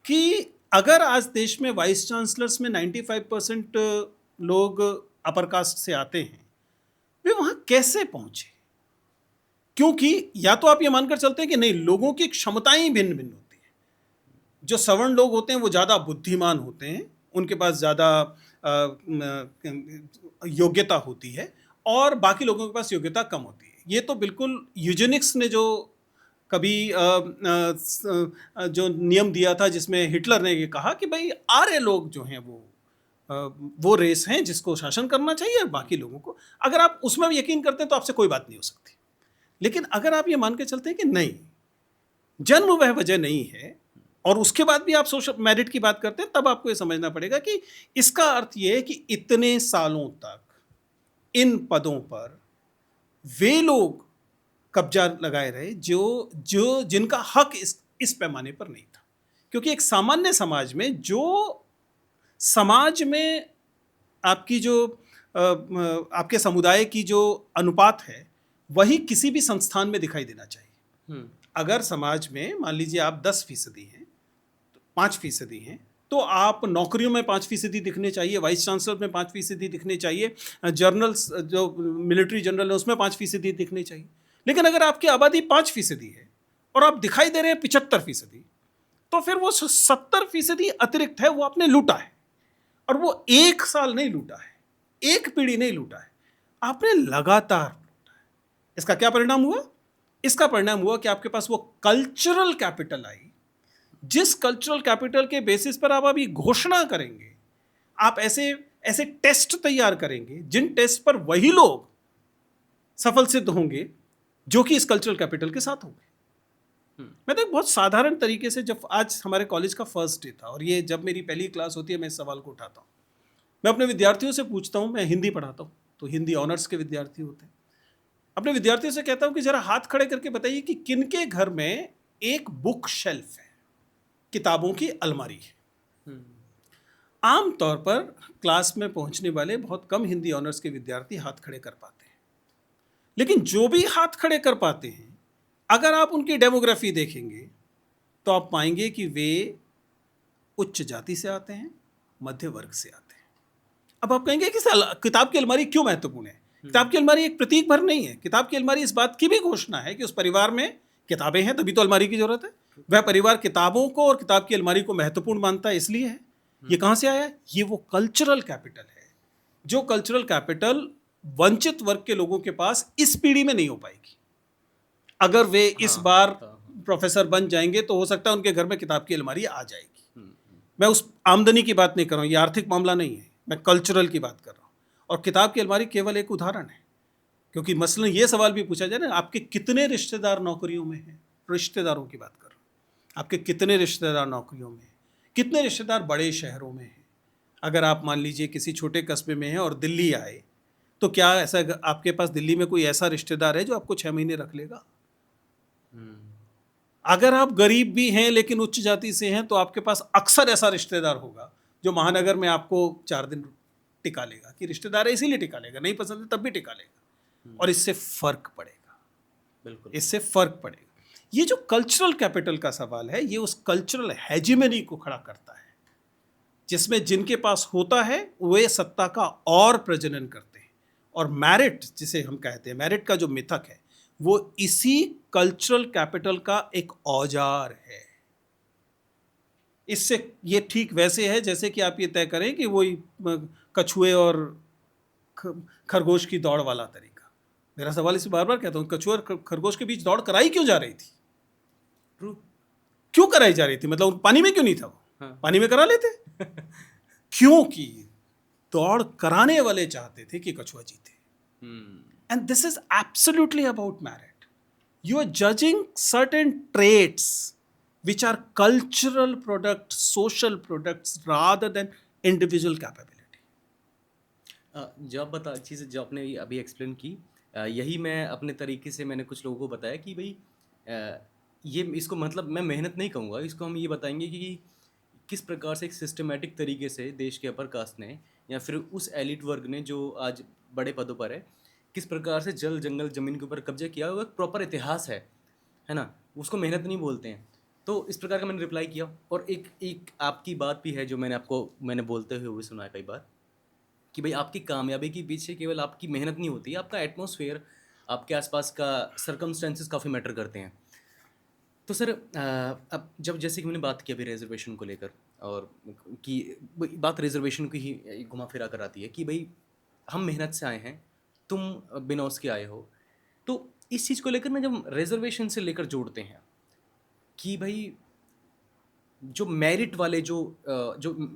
कि अगर आज देश में वाइस चांसलर्स में 95% लोग अपर कास्ट से आते हैं, वे वहाँ कैसे पहुँचे? क्योंकि या तो आप ये मानकर चलते हैं कि नहीं, लोगों की क्षमताएं भिन्न भिन्न होती हैं। जो सवर्ण लोग होते हैं वो ज़्यादा बुद्धिमान होते हैं, उनके पास ज़्यादा योग्यता होती है, और बाकी लोगों के पास योग्यता कम होती है। ये तो बिल्कुल यूजेनिक्स ने जो कभी जो नियम दिया था, जिसमें हिटलर ने ये कहा कि भाई आर्य लोग जो हैं वो रेस हैं जिसको शासन करना चाहिए, और बाकी लोगों को, अगर आप उसमें भी यकीन करते हैं तो आपसे कोई बात नहीं हो सकती। लेकिन अगर आप ये मान के चलते हैं कि नहीं, जन्म वह वजह नहीं है, और उसके बाद भी आप सोशल मेरिट की बात करते हैं, तब आपको ये समझना पड़ेगा कि इसका अर्थ ये है कि इतने सालों तक इन पदों पर वे लोग कब्जा लगाए रहे जो जिनका हक इस पैमाने पर नहीं था। क्योंकि एक सामान्य समाज में, जो समाज में आपकी जो आपके समुदाय की जो अनुपात है, वही किसी भी संस्थान में दिखाई देना चाहिए। अगर समाज में मान लीजिए आप 10% हैं, 5% हैं, तो आप नौकरियों में 5% दिखने चाहिए, वाइस चांसलर में 5% दिखने चाहिए, जर्नल्स जो मिलिट्री जनरल है उसमें 5% दिखने चाहिए। लेकिन अगर आपकी आबादी 5% है और आप दिखाई दे रहे हैं 75%, तो फिर वो 70% अतिरिक्त है, वो आपने लूटा है। और वो 1 साल नहीं लूटा है, एक पीढ़ी नहीं लूटा है, आपने लगातार लूटा है। इसका क्या परिणाम हुआ? इसका परिणाम हुआ कि आपके पास वो कल्चरल कैपिटल आई, जिस कल्चरल कैपिटल के बेसिस पर आप अभी घोषणा करेंगे, आप ऐसे ऐसे टेस्ट तैयार करेंगे जिन टेस्ट पर वही लोग सफल सिद्ध होंगे जो कि इस कल्चरल कैपिटल के साथ होंगे। मैं तो एक बहुत साधारण तरीके से, जब आज हमारे कॉलेज का फर्स्ट डे था और ये जब मेरी पहली क्लास होती है, मैं इस सवाल को उठाता हूँ। मैं अपने विद्यार्थियों से पूछता हूँ, मैं हिंदी पढ़ाता हूँ तो हिंदी ऑनर्स के विद्यार्थी होते हैं। अपने विद्यार्थियों से कहता हूँ कि जरा हाथ खड़े करके बताइए कि किनके घर में एक बुक शेल्फ है, किताबों की अलमारी है। आमतौर पर क्लास में पहुंचने वाले बहुत कम हिंदी ऑनर्स के विद्यार्थी हाथ खड़े कर पाते हैं, लेकिन जो भी हाथ खड़े कर पाते हैं, अगर आप उनकी डेमोग्राफी देखेंगे तो आप पाएंगे कि वे उच्च जाति से आते हैं, मध्य वर्ग से आते हैं। अब आप कहेंगे कि किताब की अलमारी क्यों महत्वपूर्ण है? किताब की अलमारी एक प्रतीक भर नहीं है, किताब की अलमारी इस बात की भी घोषणा है कि उस परिवार में किताबें हैं, तभी तो अलमारी की जरूरत है। वह परिवार किताबों को और किताब की अलमारी को महत्वपूर्ण मानता है, इसलिए है। ये कहाँ से आया है? ये वो कल्चरल कैपिटल है, जो कल्चरल कैपिटल वंचित वर्ग के लोगों के पास इस पीढ़ी में नहीं हो पाएगी। अगर वे इस बार प्रोफेसर बन जाएंगे तो हो सकता है उनके घर में किताब की अलमारी आ जाएगी। मैं उस आमदनी की बात नहीं कर रहा हूँ, ये आर्थिक मामला नहीं है, मैं कल्चरल की बात कर रहा हूँ। और किताब की अलमारी केवल एक उदाहरण है, क्योंकि मसलन ये सवाल भी पूछा जाए ना, आपके कितने रिश्तेदार नौकरियों में हैं? रिश्तेदारों की बात कर रहा हूँ, आपके कितने रिश्तेदार नौकरियों में हैं? कितने रिश्तेदार बड़े शहरों में हैं? अगर आप मान लीजिए किसी छोटे कस्बे में हैं और दिल्ली आए, तो क्या ऐसा आपके पास दिल्ली में कोई ऐसा रिश्तेदार है जो आपको 6 महीने रख लेगा? अगर आप गरीब भी हैं लेकिन उच्च जाति से हैं, तो आपके पास अक्सर ऐसा रिश्तेदार होगा जो महानगर में आपको 4 दिन टिका लेगा, कि रिश्तेदार है इसीलिए टिका लेगा, नहीं पसंद है तब भी टिका लेगा। और इससे फर्क पड़ेगा, बिल्कुल इससे फर्क पड़ेगा। ये जो कल्चरल कैपिटल का सवाल है, ये उस कल्चरल हेजिमनी को खड़ा करता है, जिसमें जिनके पास होता है वे सत्ता का और प्रजनन करते हैं। और मेरिट, जिसे हम कहते हैं, मेरिट का जो मिथक है, वो इसी कल्चरल कैपिटल का एक औजार है। इससे ये ठीक वैसे है जैसे कि आप ये तय करें कि वही कछुए और खरगोश की दौड़ वाला तरीका। मेरा सवाल इसे बार बार कहता हूँ, कछुए और खरगोश के बीच दौड़ कराई क्यों जा रही थी? क्यों कराई जा रही थी? मतलब पानी में क्यों नहीं था वो? हाँ। पानी में करा लेते क्योंकि दौड़ कराने वाले चाहते थे कि कछुआ जीते। And this is absolutely about merit. You are judging certain traits which are cultural products, social products rather than individual capability. जो आप बता चीज़ जो आपने अभी एक्सप्लेन की, यही मैं अपने तरीके से मैंने कुछ लोगों को बताया कि भाई ये इसको मतलब मैं मेहनत नहीं कहूँगा, इसको हम ये बताएंगे कि किस प्रकार से एक सिस्टमेटिक तरीके से देश के अपर कास्ट ने या फिर उस एलिट वर्ग ने जो आज बड़े पदों पर है, किस प्रकार से जल जंगल ज़मीन के ऊपर कब्जा किया, वो एक प्रॉपर इतिहास है ना, उसको मेहनत नहीं बोलते हैं। तो इस प्रकार का मैंने रिप्लाई किया। और एक आपकी बात भी है जो मैंने बोलते हुए भी सुना है कई बार, कि भाई आपकी कामयाबी के पीछे केवल आपकी मेहनत नहीं होती, आपका एटमॉस्फेयर, आपके आसपास का सर्कमस्टेंसेस काफ़ी मैटर करते हैं। तो सर अब जब जैसे कि मैंने बात की अभी रिजर्वेशन को लेकर, और कि बात रिजर्वेशन की ही घुमा फिरा कर आती है कि भाई हम मेहनत से आए हैं, तुम बिनौस के आए हो। तो इस चीज़ को लेकर ना जब रिजर्वेशन से लेकर जोड़ते हैं कि भाई जो मेरिट वाले जो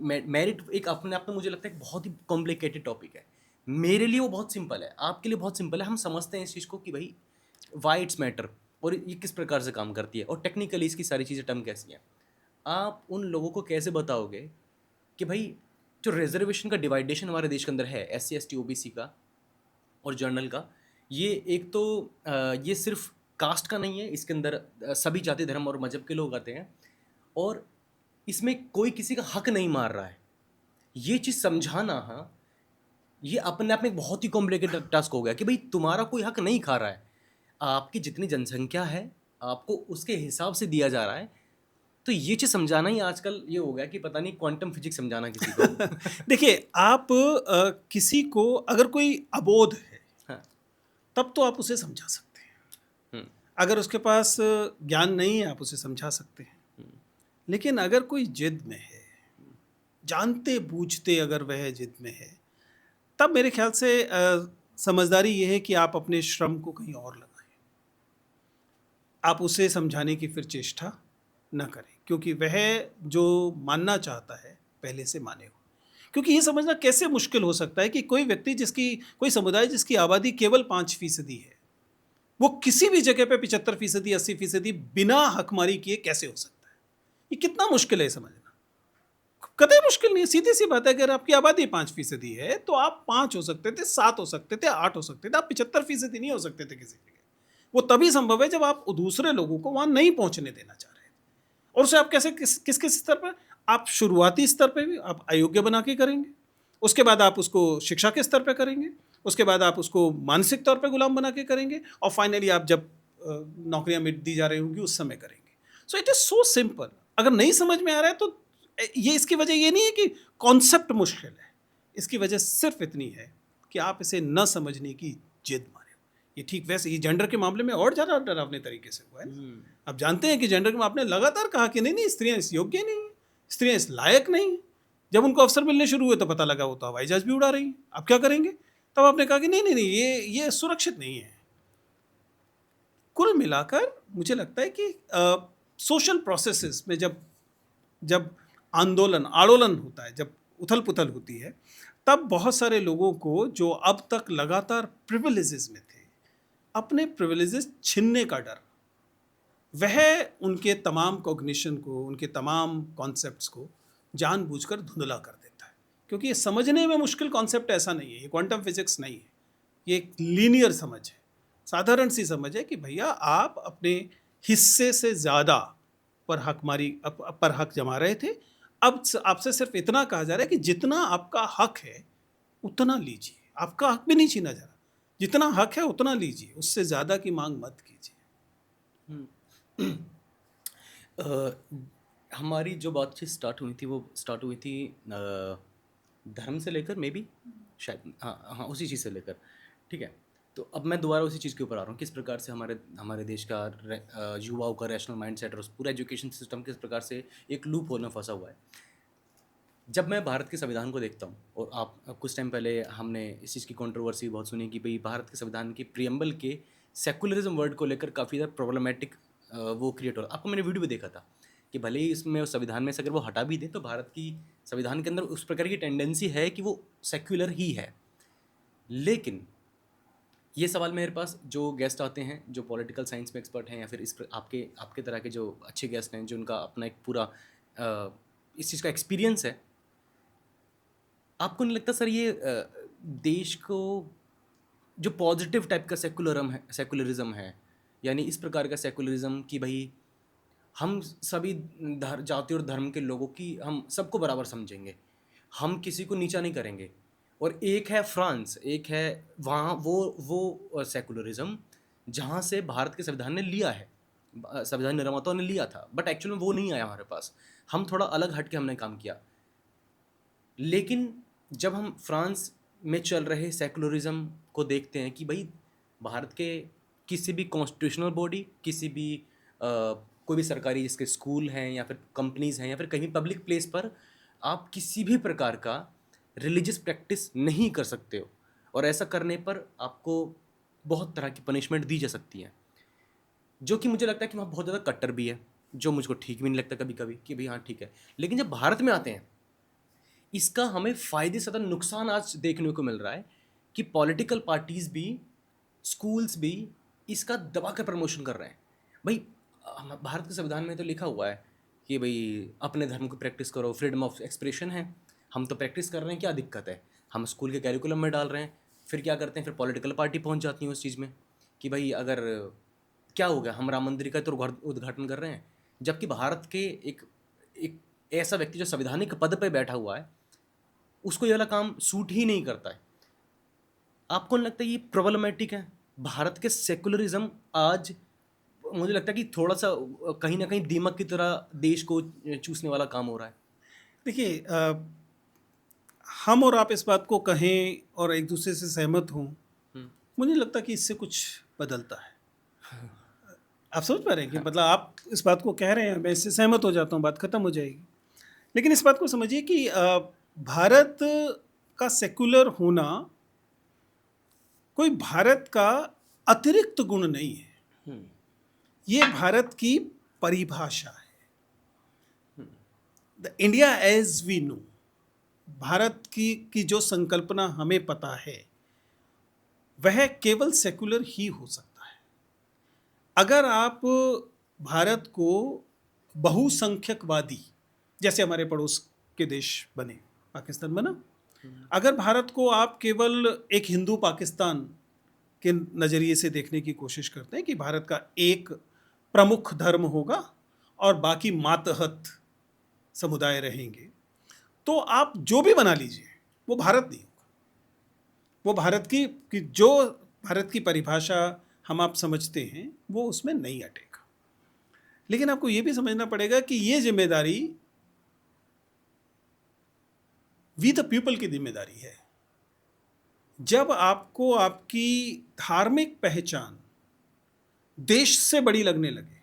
मेरिट एक अपने आप में मुझे लगता है एक बहुत ही कॉम्प्लिकेटेड टॉपिक है। मेरे लिए वो बहुत सिंपल है, आपके लिए बहुत सिंपल है। हम समझते हैं इस चीज़ को कि भाई वाई इट्स मैटर और ये किस प्रकार से काम करती है और टेक्निकली इसकी सारी चीज़ें टर्म कैसी हैं। आप उन लोगों को कैसे बताओगे कि भाई जो रिजर्वेशन का डिवाइडेशन हमारे देश के अंदर है, SC ST OBC का और जनरल का, ये एक तो ये सिर्फ कास्ट का नहीं है, इसके अंदर सभी जाति धर्म और मजहब के लोग आते हैं और इसमें कोई किसी का हक नहीं मार रहा है। ये चीज़ समझाना, हाँ, ये अपने आप में एक बहुत ही कॉम्प्लिकेटेड टास्क हो गया कि भाई तुम्हारा कोई हक नहीं खा रहा है। आपकी जितनी जनसंख्या है आपको उसके हिसाब से दिया जा रहा है, तो ये चीज़ समझाना ही आजकल ये हो गया कि पता नहीं क्वांटम फिजिक्स समझाना किसी को। देखिए, आप किसी को अगर कोई अबोध है, हाँ। तब तो आप उसे समझा सकते हैं। हुँ, अगर उसके पास ज्ञान नहीं है, आप उसे समझा सकते हैं। हुँ, लेकिन अगर कोई जिद में है, जानते बूझते अगर वह जिद में है, तब मेरे ख्याल से समझदारी ये है कि आप अपने श्रम को कहीं और लगाएं। आप उसे समझाने की फिर चेष्टा न करें, क्योंकि वह जो मानना चाहता है पहले से माने हो। क्योंकि ये समझना कैसे मुश्किल हो सकता है कि कोई व्यक्ति जिसकी कोई समुदाय जिसकी आबादी केवल 5% है, वो किसी भी जगह पे 75% 80% बिना हकमारी किए कैसे हो सकता है? ये कितना मुश्किल है समझना। कतई मुश्किल नहीं है, सीधी सी बात है। अगर आपकी आबादी 5% है तो आप 5 हो सकते थे, 7 हो सकते थे, 8 हो सकते थे, आप 75% नहीं हो सकते थे किसी जगह। वो तभी संभव है जब आप दूसरे लोगों को वहां नहीं पहुंचने देना चाह रहे हैं। और उसे आप कैसे किस स्तर पर? आप शुरुआती स्तर पर भी आप अयोग्य बना के करेंगे, उसके बाद आप उसको शिक्षा के स्तर पर करेंगे, उसके बाद आप उसको मानसिक तौर पर गुलाम बना के करेंगे, और फाइनली आप जब नौकरियां दी जा रही होंगी उस समय करेंगे। So it is so simple. अगर नहीं समझ में आ रहा है तो ये इसकी वजह ये नहीं है कि कॉन्सेप्ट मुश्किल है, इसकी वजह सिर्फ इतनी है कि आप इसे न समझने की जिद मारे हो। ये ठीक वैसे ये जेंडर के मामले में और ज़्यादा डरावने तरीके से हुआ है ना। हुँ, आप जानते हैं कि जेंडर में आपने लगातार कहा कि नहीं नहीं, स्त्रियां इस योग्य नहीं है, स्त्रियां इस लायक नहीं है। जब उनको अवसर मिलने शुरू हुए तो पता लगा वो तो हवाई जहाज भी उड़ा रही हैं, आप क्या करेंगे? तब आपने कहा कि नहीं नहीं नहीं, ये सुरक्षित नहीं है। कुल मिलाकर मुझे लगता है कि सोशल प्रोसेसेस में जब जब आंदोलन आड़ोलन होता है, जब उथल पुथल होती है, तब बहुत सारे लोगों को जो अब तक लगातार प्रिविलेजेस में थे, अपने प्रिविलेजेस छीनने का डर, वह उनके तमाम कॉग्निशन को, उनके तमाम कॉन्सेप्ट्स को जानबूझकर धुंधला कर देता है। क्योंकि ये समझने में मुश्किल कॉन्सेप्ट ऐसा नहीं है, ये क्वांटम फिजिक्स नहीं है, ये एक लीनियर समझ है, साधारण सी समझ है कि भैया आप अपने हिस्से से ज़्यादा पर पर हक जमा रहे थे। अब आपसे सिर्फ इतना कहा जा रहा है कि जितना आपका हक है उतना लीजिए, आपका हक भी नहीं छीना जा रहा, जितना हक है उतना लीजिए, उससे ज़्यादा की मांग मत कीजिए। हुँ। अ, हमारी जो बातचीत स्टार्ट हुई थी वो स्टार्ट हुई थी धर्म से लेकर, मे बी शायद, हाँ हाँ, उसी चीज़ से लेकर, ठीक है। तो अब मैं दोबारा उसी चीज़ के ऊपर आ रहा हूँ, किस प्रकार से हमारे हमारे देश का युवाओं का रैशनल माइंडसेट और पूरा एजुकेशन सिस्टम किस प्रकार से एक लूप होल में फंसा हुआ है। जब मैं भारत के संविधान को देखता हूँ, और आप कुछ टाइम पहले हमने इस चीज़ की कंट्रोवर्सी बहुत सुनी कि भाई भारत के संविधान के प्रियम्बल के सेकुलरिज्म वर्ड को लेकर काफ़ी ज़्यादा प्रॉब्लमेटिक वो क्रिएट हो रहा। आपको मैंने वीडियो भी देखा था कि भले ही इसमें उस संविधान में से अगर वो हटा भी दे तो भारत की संविधान के अंदर उस प्रकार की टेंडेंसी है कि वो सेक्युलर ही है। लेकिन ये सवाल मेरे पास जो गेस्ट आते हैं जो पॉलिटिकल साइंस में एक्सपर्ट हैं, या फिर आपके आपके तरह के जो अच्छे गेस्ट हैं, जो उनका अपना एक पूरा इस चीज़ का एक्सपीरियंस है, आपको नहीं लगता सर ये देश को जो पॉजिटिव टाइप का सेकुलरिज्म है, यानी इस प्रकार का सेकुलरिज्म कि भाई हम सभी जाति और धर्म के लोगों की, हम सबको बराबर समझेंगे, हम किसी को नीचा नहीं करेंगे, और एक है फ्रांस, एक है वहाँ वो सेकुलरिज्म जहाँ से भारत के संविधान ने लिया है, संविधान निर्माताओं ने लिया था, बट एक्चुअल में वो नहीं आया हमारे पास, हम थोड़ा अलग हट के हमने काम किया। लेकिन जब हम फ्रांस में चल रहे सेकुलरिज्म को देखते हैं कि भाई भारत के किसी भी कॉन्स्टिट्यूशनल बॉडी, किसी भी कोई भी सरकारी जिसके स्कूल हैं या फिर कंपनीज़ हैं या फिर कहीं पब्लिक प्लेस पर आप किसी भी प्रकार का रिलीजियस प्रैक्टिस नहीं कर सकते हो, और ऐसा करने पर आपको बहुत तरह की पनिशमेंट दी जा सकती है, जो कि मुझे लगता है कि वहाँ बहुत ज़्यादा कट्टर भी है, जो मुझको ठीक भी नहीं लगता कभी कभी कि भाई हाँ ठीक है। लेकिन जब भारत में आते हैं, इसका हमें फ़ायदे से ज़्यादा नुकसान आज देखने को मिल रहा है कि पॉलिटिकल पार्टीज़ भी, स्कूल्स भी इसका दबा कर प्रमोशन कर रहे हैं। भाई भारत के संविधान में तो लिखा हुआ है कि भाई अपने धर्म को प्रैक्टिस करो, फ्रीडम ऑफ एक्सप्रेशन है, हम तो प्रैक्टिस कर रहे हैं, क्या दिक्कत है? हम स्कूल के कैरिकुलम में डाल रहे हैं। फिर क्या करते हैं, फिर पॉलिटिकल पार्टी पहुंच जाती है उस चीज़ में कि भाई अगर क्या हो गया, हम राम मंदिर का तो उद्घाटन कर रहे हैं, जबकि भारत के एक एक ऐसा व्यक्ति जो संवैधानिक पद पर बैठा हुआ है, उसको ये वाला काम सूट ही नहीं करता है। आपको नहीं लगता ये प्रॉब्लमेटिक है? भारत के सेकुलरिज्म आज मुझे लगता है कि थोड़ा-सा कहीं न कहीं दीमक की तरह देश को चूसने वाला काम हो रहा है। देखिए, हम और आप इस बात को कहें और एक दूसरे से सहमत हों, हुँ। मुझे नहीं लगता कि इससे कुछ बदलता है। आप समझ पा रहे हैं कि मतलब आप इस बात को कह रहे हैं, मैं इससे सहमत हो जाता हूँ, बात खत्म हो जाएगी। लेकिन इस बात को समझिए कि भारत का सेक्युलर होना कोई भारत का अतिरिक्त गुण नहीं है। हुँ, ये भारत की परिभाषा है। The India as we know, Bharat की जो संकल्पना हमें पता है, वह केवल सेक्युलर ही हो सकता है। अगर आप भारत को बहुसंख्यकवादी, जैसे हमारे पड़ोस के देश बने, पाकिस्तान बना, अगर भारत को आप केवल एक हिंदू पाकिस्तान के नज़रिए से देखने की कोशिश करते हैं कि भारत का एक प्रमुख धर्म होगा और बाकी मातहत समुदाय रहेंगे, तो आप जो भी बना लीजिए वो भारत नहीं होगा। वो भारत की जो भारत की परिभाषा हम आप समझते हैं वो उसमें नहीं अटेगा। लेकिन आपको ये भी समझना पड़ेगा कि ये जिम्मेदारी वी द पीपल की जिम्मेदारी है। जब आपको आपकी धार्मिक पहचान देश से बड़ी लगने लगे,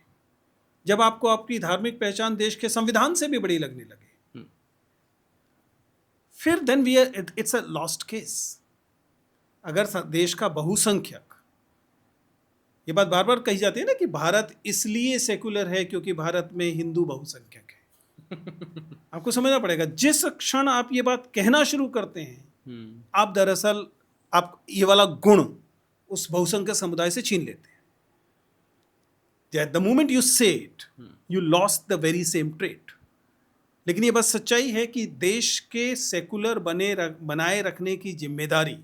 जब आपको आपकी धार्मिक पहचान देश के संविधान से भी बड़ी लगने लगे, हुँ। फिर then we are it's a lost case. अगर देश का बहुसंख्यक, ये बात बार बार कही जाती है ना कि भारत इसलिए सेकुलर है क्योंकि भारत में हिंदू बहुसंख्यक है। आपको समझना पड़ेगा, जिस क्षण आप ये बात कहना शुरू करते हैं, हुँ, आप दरअसल आप ये वाला गुण उस बहुसंख्यक समुदाय से छीन लेते हैं। द मोमेंट यू से it, you lost the very same trait. लेकिन ये बात सच्चाई है कि देश के सेकुलर बनाए रखने की जिम्मेदारी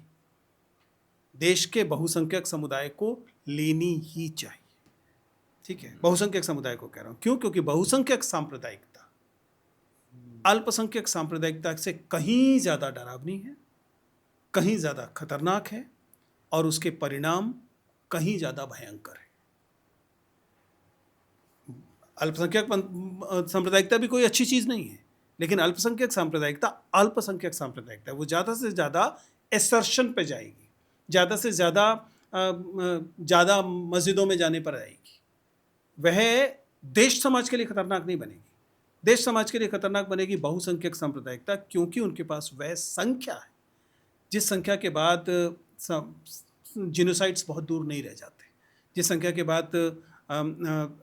देश के बहुसंख्यक समुदाय को लेनी ही चाहिए। ठीक है, बहुसंख्यक समुदाय को कह रहा हूं, क्यों? क्योंकि बहुसंख्यक सांप्रदायिकता अल्पसंख्यक सांप्रदायिकता से कहीं ज्यादा डरावनी है, कहीं ज्यादा खतरनाक है और उसके परिणाम कहीं ज्यादा भयंकर है। अल्पसंख्यक सांप्रदायिकता भी कोई अच्छी चीज नहीं है, लेकिन अल्पसंख्यक सांप्रदायिकता वो ज्यादा से ज्यादा एसर्शन पे जाएगी, ज़्यादा से ज़्यादा मस्जिदों में जाने पर आएगी। वह देश समाज के लिए खतरनाक नहीं बनेगी। देश समाज के लिए खतरनाक बनेगी बहुसंख्यक सांप्रदायिकता, क्योंकि उनके पास वह संख्या है जिस संख्या के बाद जिनोसाइड्स बहुत दूर नहीं रह जाते, जिस संख्या के बाद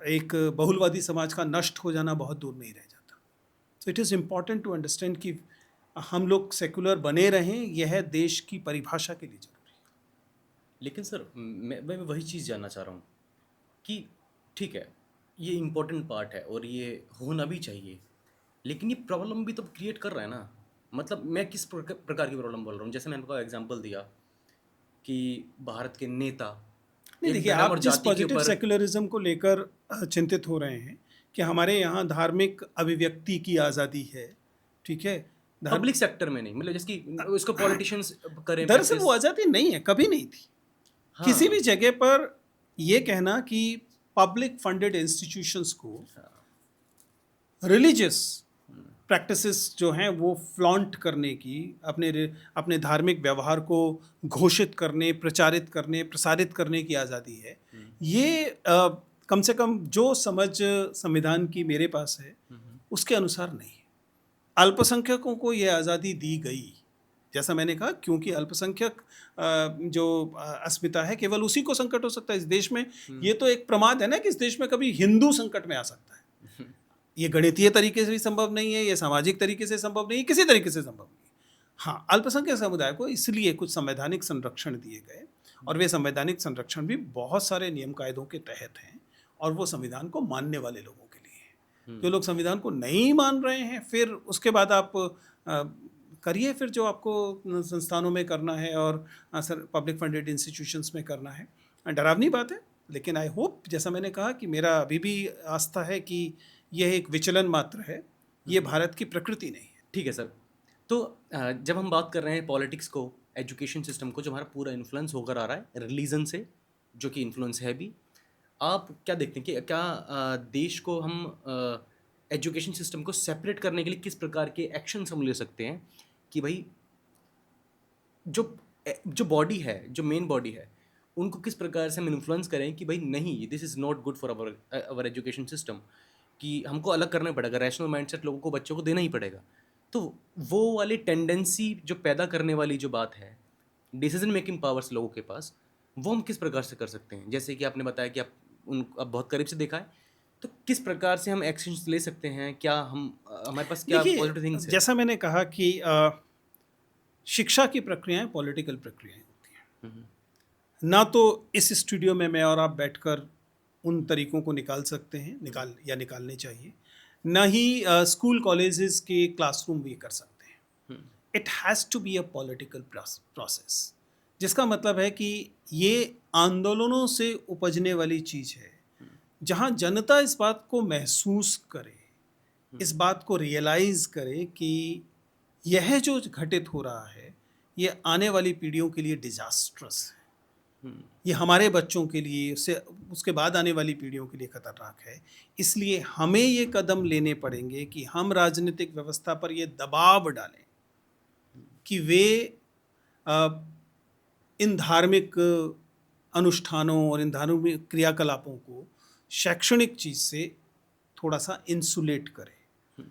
एक बहुलवादी समाज का नष्ट हो जाना बहुत दूर नहीं रह जाता। So it is important to understand कि हम लोग सेकुलर बने रहें, यह देश की परिभाषा के लिए जरूरी है। लेकिन सर मैं वही चीज़ जानना चाह रहा हूँ कि ठीक है, ये इम्पोर्टेंट पार्ट है और ये होना भी चाहिए, लेकिन ये प्रॉब्लम भी तो क्रिएट कर रहा है ना। मतलब मैं किस प्रकार की प्रॉब्लम बोल रहा हूँ? जैसे मैंने आपको एग्जांपल दिया कि भारत के नेता नहीं, एक देखिए, धर्म आप और जिस जाति के पॉजिटिव ऊपर सेकुलरिज्म को लेकर चिंतित हो रहे हैं कि हमारे यहाँ धार्मिक अभिव्यक्ति की आज़ादी है, ठीक है, पब्लिक सेक्टर में नहीं, मतलब जैसे कि उसको पॉलिटिशियंस करें दरअसल प्रैक्टिस। वो आज़ादी नहीं है, कभी नहीं थी। किसी भी हाँ, जगह पर ये कहना कि पब्लिक फंडेड इंस्टीट्यूशंस को रिलीजियस प्रैक्टिसेस जो हैं वो फ्लॉन्ट करने की, अपने धार्मिक व्यवहार को घोषित करने, प्रचारित करने, प्रसारित करने की आज़ादी है। ये कम से कम जो समझ संविधान की मेरे पास है उसके अनुसार नहीं है। अल्पसंख्यकों को ये आज़ादी दी गई, जैसा मैंने कहा, क्योंकि अल्पसंख्यक जो अस्मिता है केवल उसी को संकट हो सकता है इस देश में। ये तो एक प्रमाद है ना कि इस देश में कभी हिंदू संकट में आ सकता है। ये गणितीय तरीके से भी संभव नहीं है, ये सामाजिक तरीके से संभव नहीं है, किसी तरीके से संभव नहीं है। हाँ, अल्पसंख्यक समुदाय को इसलिए कुछ संवैधानिक संरक्षण दिए गए, और वे संवैधानिक संरक्षण भी बहुत सारे नियम कायदों के तहत हैं, और वो संविधान को मानने वाले लोगों के लिए है। जो लोग संविधान को नहीं मान रहे हैं, फिर उसके बाद आप करिए फिर जो आपको संस्थानों में करना है और पब्लिक फंडेड इंस्टीट्यूशंस में करना है। डरावनी बात है, लेकिन आई होप, जैसा मैंने कहा, कि मेरा अभी भी आस्था है कि यह एक विचलन मात्र है, ये भारत की प्रकृति नहीं है। ठीक है सर। तो जब हम बात कर रहे हैं पॉलिटिक्स को, एजुकेशन सिस्टम को, जो हमारा पूरा इन्फ्लुएंस होकर आ रहा है रिलीजन से, जो कि इन्फ्लुएंस है भी, आप क्या देखते हैं कि क्या देश को हम एजुकेशन सिस्टम को सेपरेट करने के लिए किस प्रकार के एक्शंस हम ले सकते हैं कि भाई जो जो बॉडी है, जो मेन बॉडी है, उनको किस प्रकार से हम इन्फ्लुएंस करें कि भाई नहीं, this is not good for our education system, कि हमको अलग करना पड़ेगा, रैशनल माइंडसेट लोगों को, बच्चों को देना ही पड़ेगा। तो वो वाली टेंडेंसी जो पैदा करने वाली जो बात है, डिसीजन मेकिंग पावर्स लोगों के पास, वो हम किस प्रकार से कर सकते हैं? जैसे कि आपने बताया कि आप बहुत करीब से देखा है, तो किस प्रकार से हम एक्शंस ले सकते हैं? क्या हमारे पास क्या देखिए, पॉजिटिव थिंग्स है? जैसा मैंने कहा कि शिक्षा की प्रक्रियाएं पॉलिटिकल प्रक्रियाएं होती हैं। हुँ, ना तो इस स्टूडियो में मैं और आप बैठकर उन तरीकों को निकाल सकते हैं, निकालने चाहिए। ना ही स्कूल कॉलेजेस के क्लासरूम भी कर सकते हैं। Hmm, it has to be a political process, जिसका मतलब है कि ये आंदोलनों से उपजने वाली चीज़ है, हुँ, जहाँ जनता इस बात को महसूस करे, हुँ, इस बात को रियलाइज़ करे कि यह जो घटित हो रहा है, ये आने वाली पीढ़ियों के लिए डिज़ास्ट्रस है। हुँ, ये हमारे बच्चों के लिए, उससे उसके बाद आने वाली पीढ़ियों के लिए खतरनाक है। इसलिए हमें ये कदम लेने पड़ेंगे कि हम राजनीतिक व्यवस्था पर ये दबाव डालें कि वे अ, इन धार्मिक अनुष्ठानों और इन धार्मिक क्रियाकलापों को शैक्षणिक चीज़ से थोड़ा-सा इंसुलेट करें। हुँ,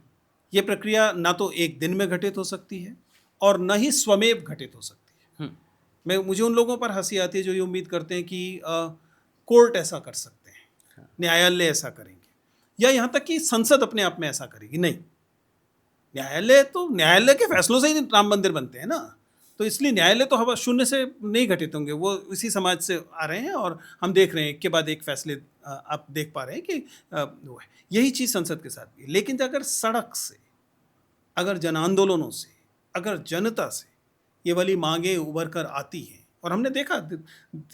ये प्रक्रिया ना तो एक दिन में घटित हो सकती है और ना ही स्वमेव घटित हो सकती है। हुँ, मुझे उन लोगों पर हँसी आती है जो ये उम्मीद करते हैं कि कोर्ट ऐसा कर सकते हैं, हाँ, न्यायालय ऐसा करेंगे या यहाँ तक कि संसद अपने आप में ऐसा करेगी। नहीं, न्यायालय के फैसलों से ही राम मंदिर बनते हैं ना। तो इसलिए न्यायालय तो हवा शून्य से नहीं घटित होंगे, वो इसी समाज से आ रहे हैं और हम देख रहे हैं एक के बाद एक फैसले आप देख पा रहे हैं कि वो है। यही चीज़ संसद के साथ भी है। लेकिन अगर सड़क से, अगर जन आंदोलनों से, अगर जनता से ये वाली मांगें उभर कर आती हैं और हमने देखा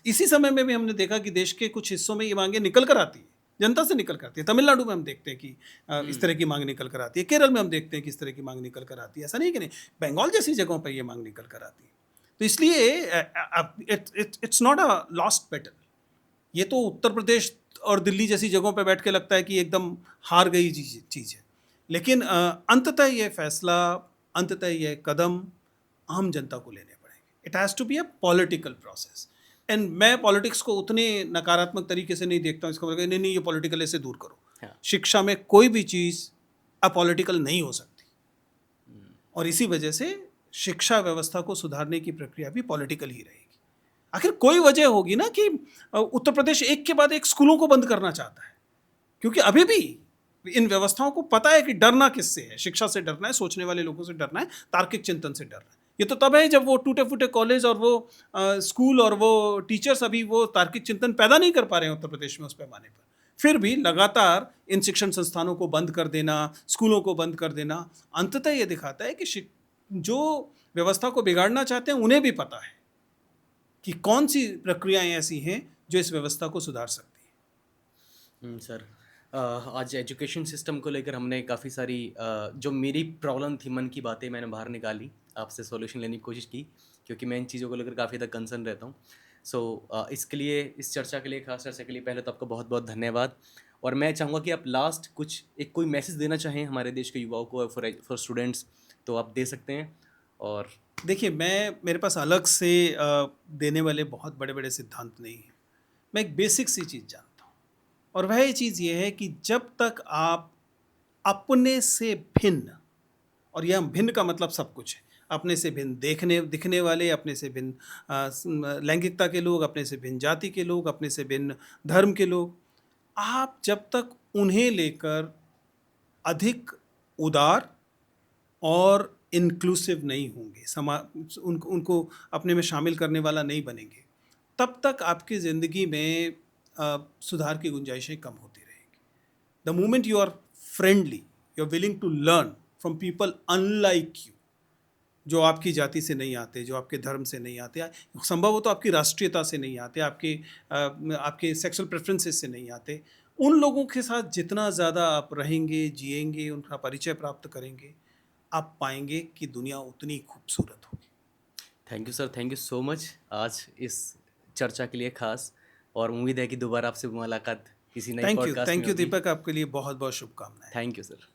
इसी समय में भी हमने देखा कि देश के कुछ हिस्सों में ये मांगें निकल कर आती हैं, जनता से निकल कर आती है। तमिलनाडु में हम देखते हैं कि इस तरह हुँ, की मांग निकल कर आती है। केरल में हम देखते हैं कि इस तरह की मांग निकल कर आती है। ऐसा नहीं कि नहीं, बंगाल जैसी जगहों पर ये मांग निकल कर आती है। तो इसलिए it's not a lost battle. ये तो उत्तर प्रदेश और दिल्ली जैसी जगहों पे बैठ के लगता है कि एकदम हार गई चीज़ है। लेकिन अंततः ये फैसला, अंततः ये कदम आम जनता को लेने पड़ेंगे। It has to be a political process. And मैं पॉलिटिक्स को उतने नकारात्मक तरीके से नहीं देखता हूँ, इसका मतलब नहीं, नहीं ये पॉलिटिकल ऐसे दूर करो। हाँ, शिक्षा में कोई भी चीज़ अपॉलिटिकल नहीं हो सकती हुँ, और इसी वजह से शिक्षा व्यवस्था को सुधारने की प्रक्रिया भी पॉलिटिकल ही रहेगी। आखिर कोई वजह होगी ना कि उत्तर प्रदेश एक के बाद एक स्कूलों को बंद करना चाहता है, क्योंकि अभी भी इन व्यवस्थाओं को पता है कि डरना किससे है, शिक्षा से डरना है, सोचने वाले लोगों से डरना है, तार्किक चिंतन से डरना है। ये तो तब है जब वो टूटे-फूटे कॉलेज और वो स्कूल और वो टीचर्स अभी वो तार्किक चिंतन पैदा नहीं कर पा रहे हैं उत्तर प्रदेश में उस पैमाने पर। फिर भी लगातार इन शिक्षण संस्थानों को बंद कर देना, स्कूलों को बंद कर देना, अंततः ये दिखाता है कि जो व्यवस्था को बिगाड़ना चाहते हैं उन्हें भी पता है कि कौन सी प्रक्रियाएं ऐसी हैं जो इस व्यवस्था को सुधार सकती सर, आज एजुकेशन सिस्टम को लेकर हमने काफ़ी सारी जो मेरी प्रॉब्लम थी, मन की बातें मैंने बाहर निकाली, आपसे सॉल्यूशन लेने की कोशिश की, क्योंकि मैं इन चीज़ों को लेकर काफ़ी ज़्यादा कंसर्न रहता हूँ। सो इसके लिए, इस चर्चा के लिए, खास चर्चा के लिए पहले तो आपका बहुत बहुत धन्यवाद। और मैं चाहूँगा कि आप लास्ट कुछ एक कोई मैसेज देना चाहें हमारे देश के युवाओं को, फॉर स्टूडेंट्स, तो आप दे सकते हैं। और है। देखिए, मेरे पास अलग से देने वाले बहुत बड़े-बड़े सिद्धांत नहीं हैं। मैं एक बेसिक सी चीज़ जानता हूँ और वह ये चीज़ ये है कि जब तक आप अपने से भिन्न, और यह भिन्न का मतलब सब कुछ है, अपने से भिन्न दिखने वाले, अपने से भिन्न लैंगिकता के लोग, अपने से भिन्न जाति के लोग, अपने से भिन्न धर्म के लोग, आप जब तक उन्हें लेकर अधिक उदार और इंक्लूसिव नहीं होंगे, उनको अपने में शामिल करने वाला नहीं बनेंगे, तब तक आपकी ज़िंदगी में सुधार की गुंजाइशें कम होती रहेंगी। The moment you are friendly, you are willing to learn from people unlike you, जो आपकी जाति से नहीं आते, जो आपके धर्म से नहीं आते, संभव हो तो आपकी राष्ट्रीयता से नहीं आते, आपके सेक्सुअल प्रेफरेंसेस से नहीं आते, उन लोगों के साथ जितना ज़्यादा आप रहेंगे, जिएंगे, उनका परिचय प्राप्त करेंगे, आप पाएंगे कि दुनिया उतनी खूबसूरत होगी। Thank you sir, thank you so much आज इस चर्चा के लिए खास। और उम्मीद है कि दोबारा आपसे मुलाकात किसी नई थैंक पॉडकास्ट में यू होगी। दीपक, आपके लिए बहुत बहुत शुभकामनाएं। Thank you sir.